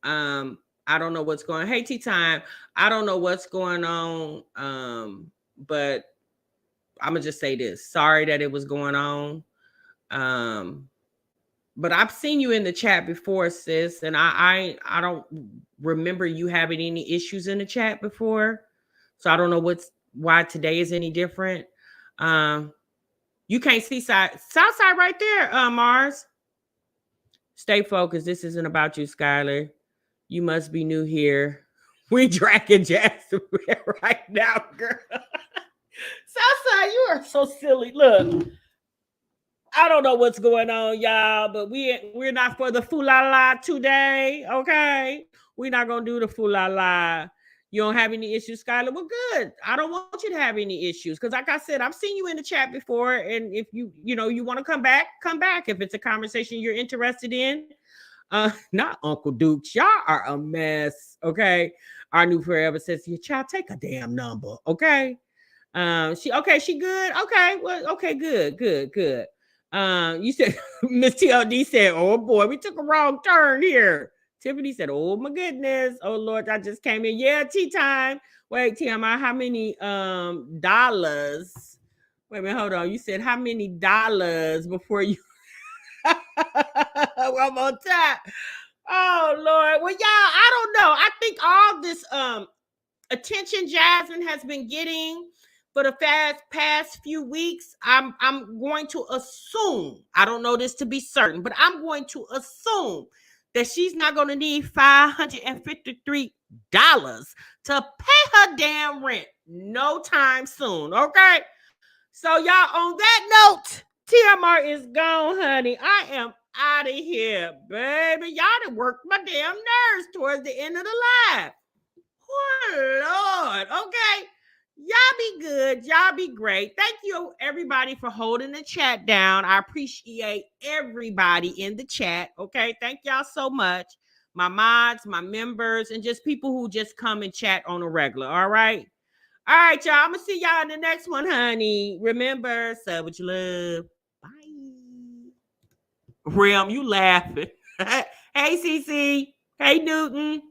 I don't know what's going on. Hey, Tea Time. I don't know what's going on. But I'm gonna just say this. Sorry that it was going on. But I've seen you in the chat before, sis, and I don't remember you having any issues in the chat before. So I don't know why today is any different. You can't see Southside right there, Mars. Stay focused. This isn't about you, Skylar. You must be new here. We dragging Jasmine right now, girl. Southside, you are so silly. Look, I don't know what's going on, y'all, but we're not for the fool-la-la today, okay? We're not going to do the fool-la-la. You don't have any issues, Skylar? Well, good. I don't want you to have any issues because, like I said, I've seen you in the chat before, and if you want to come back, come back. If it's a conversation you're interested in. Not Uncle Dukes. Y'all are a mess, okay? Our new forever says, your child, take a damn number, okay? She good? Okay, well, okay, good. You said Miss TLD said, oh boy, we took a wrong turn here. Tiffany said, oh my goodness. Oh Lord, I just came in. Yeah, tea time. Wait, TMI, how many dollars? Wait a minute, hold on. You said how many dollars before you one more time. Oh Lord. Well, y'all, I don't know. I think all this attention Jasmine has been getting for the past few weeks, I'm going to assume, I don't know this to be certain, but I'm going to assume that she's not going to need $553 to pay her damn rent no time soon, okay? So y'all, on that note, TMR is gone, honey. I am out of here, baby. Y'all done worked my damn nerves towards the end of the live. Oh, Lord. Okay. Y'all be good. Y'all be great. Thank you, everybody, for holding the chat down. I appreciate everybody in the chat. Okay. Thank y'all so much. My mods, my members, and just people who just come and chat on a regular. All right. All right, y'all. I'm going to see y'all in the next one, honey. Remember, sub what you love. Bye. Rim, you laughing. Hey, CC. Hey, Newton.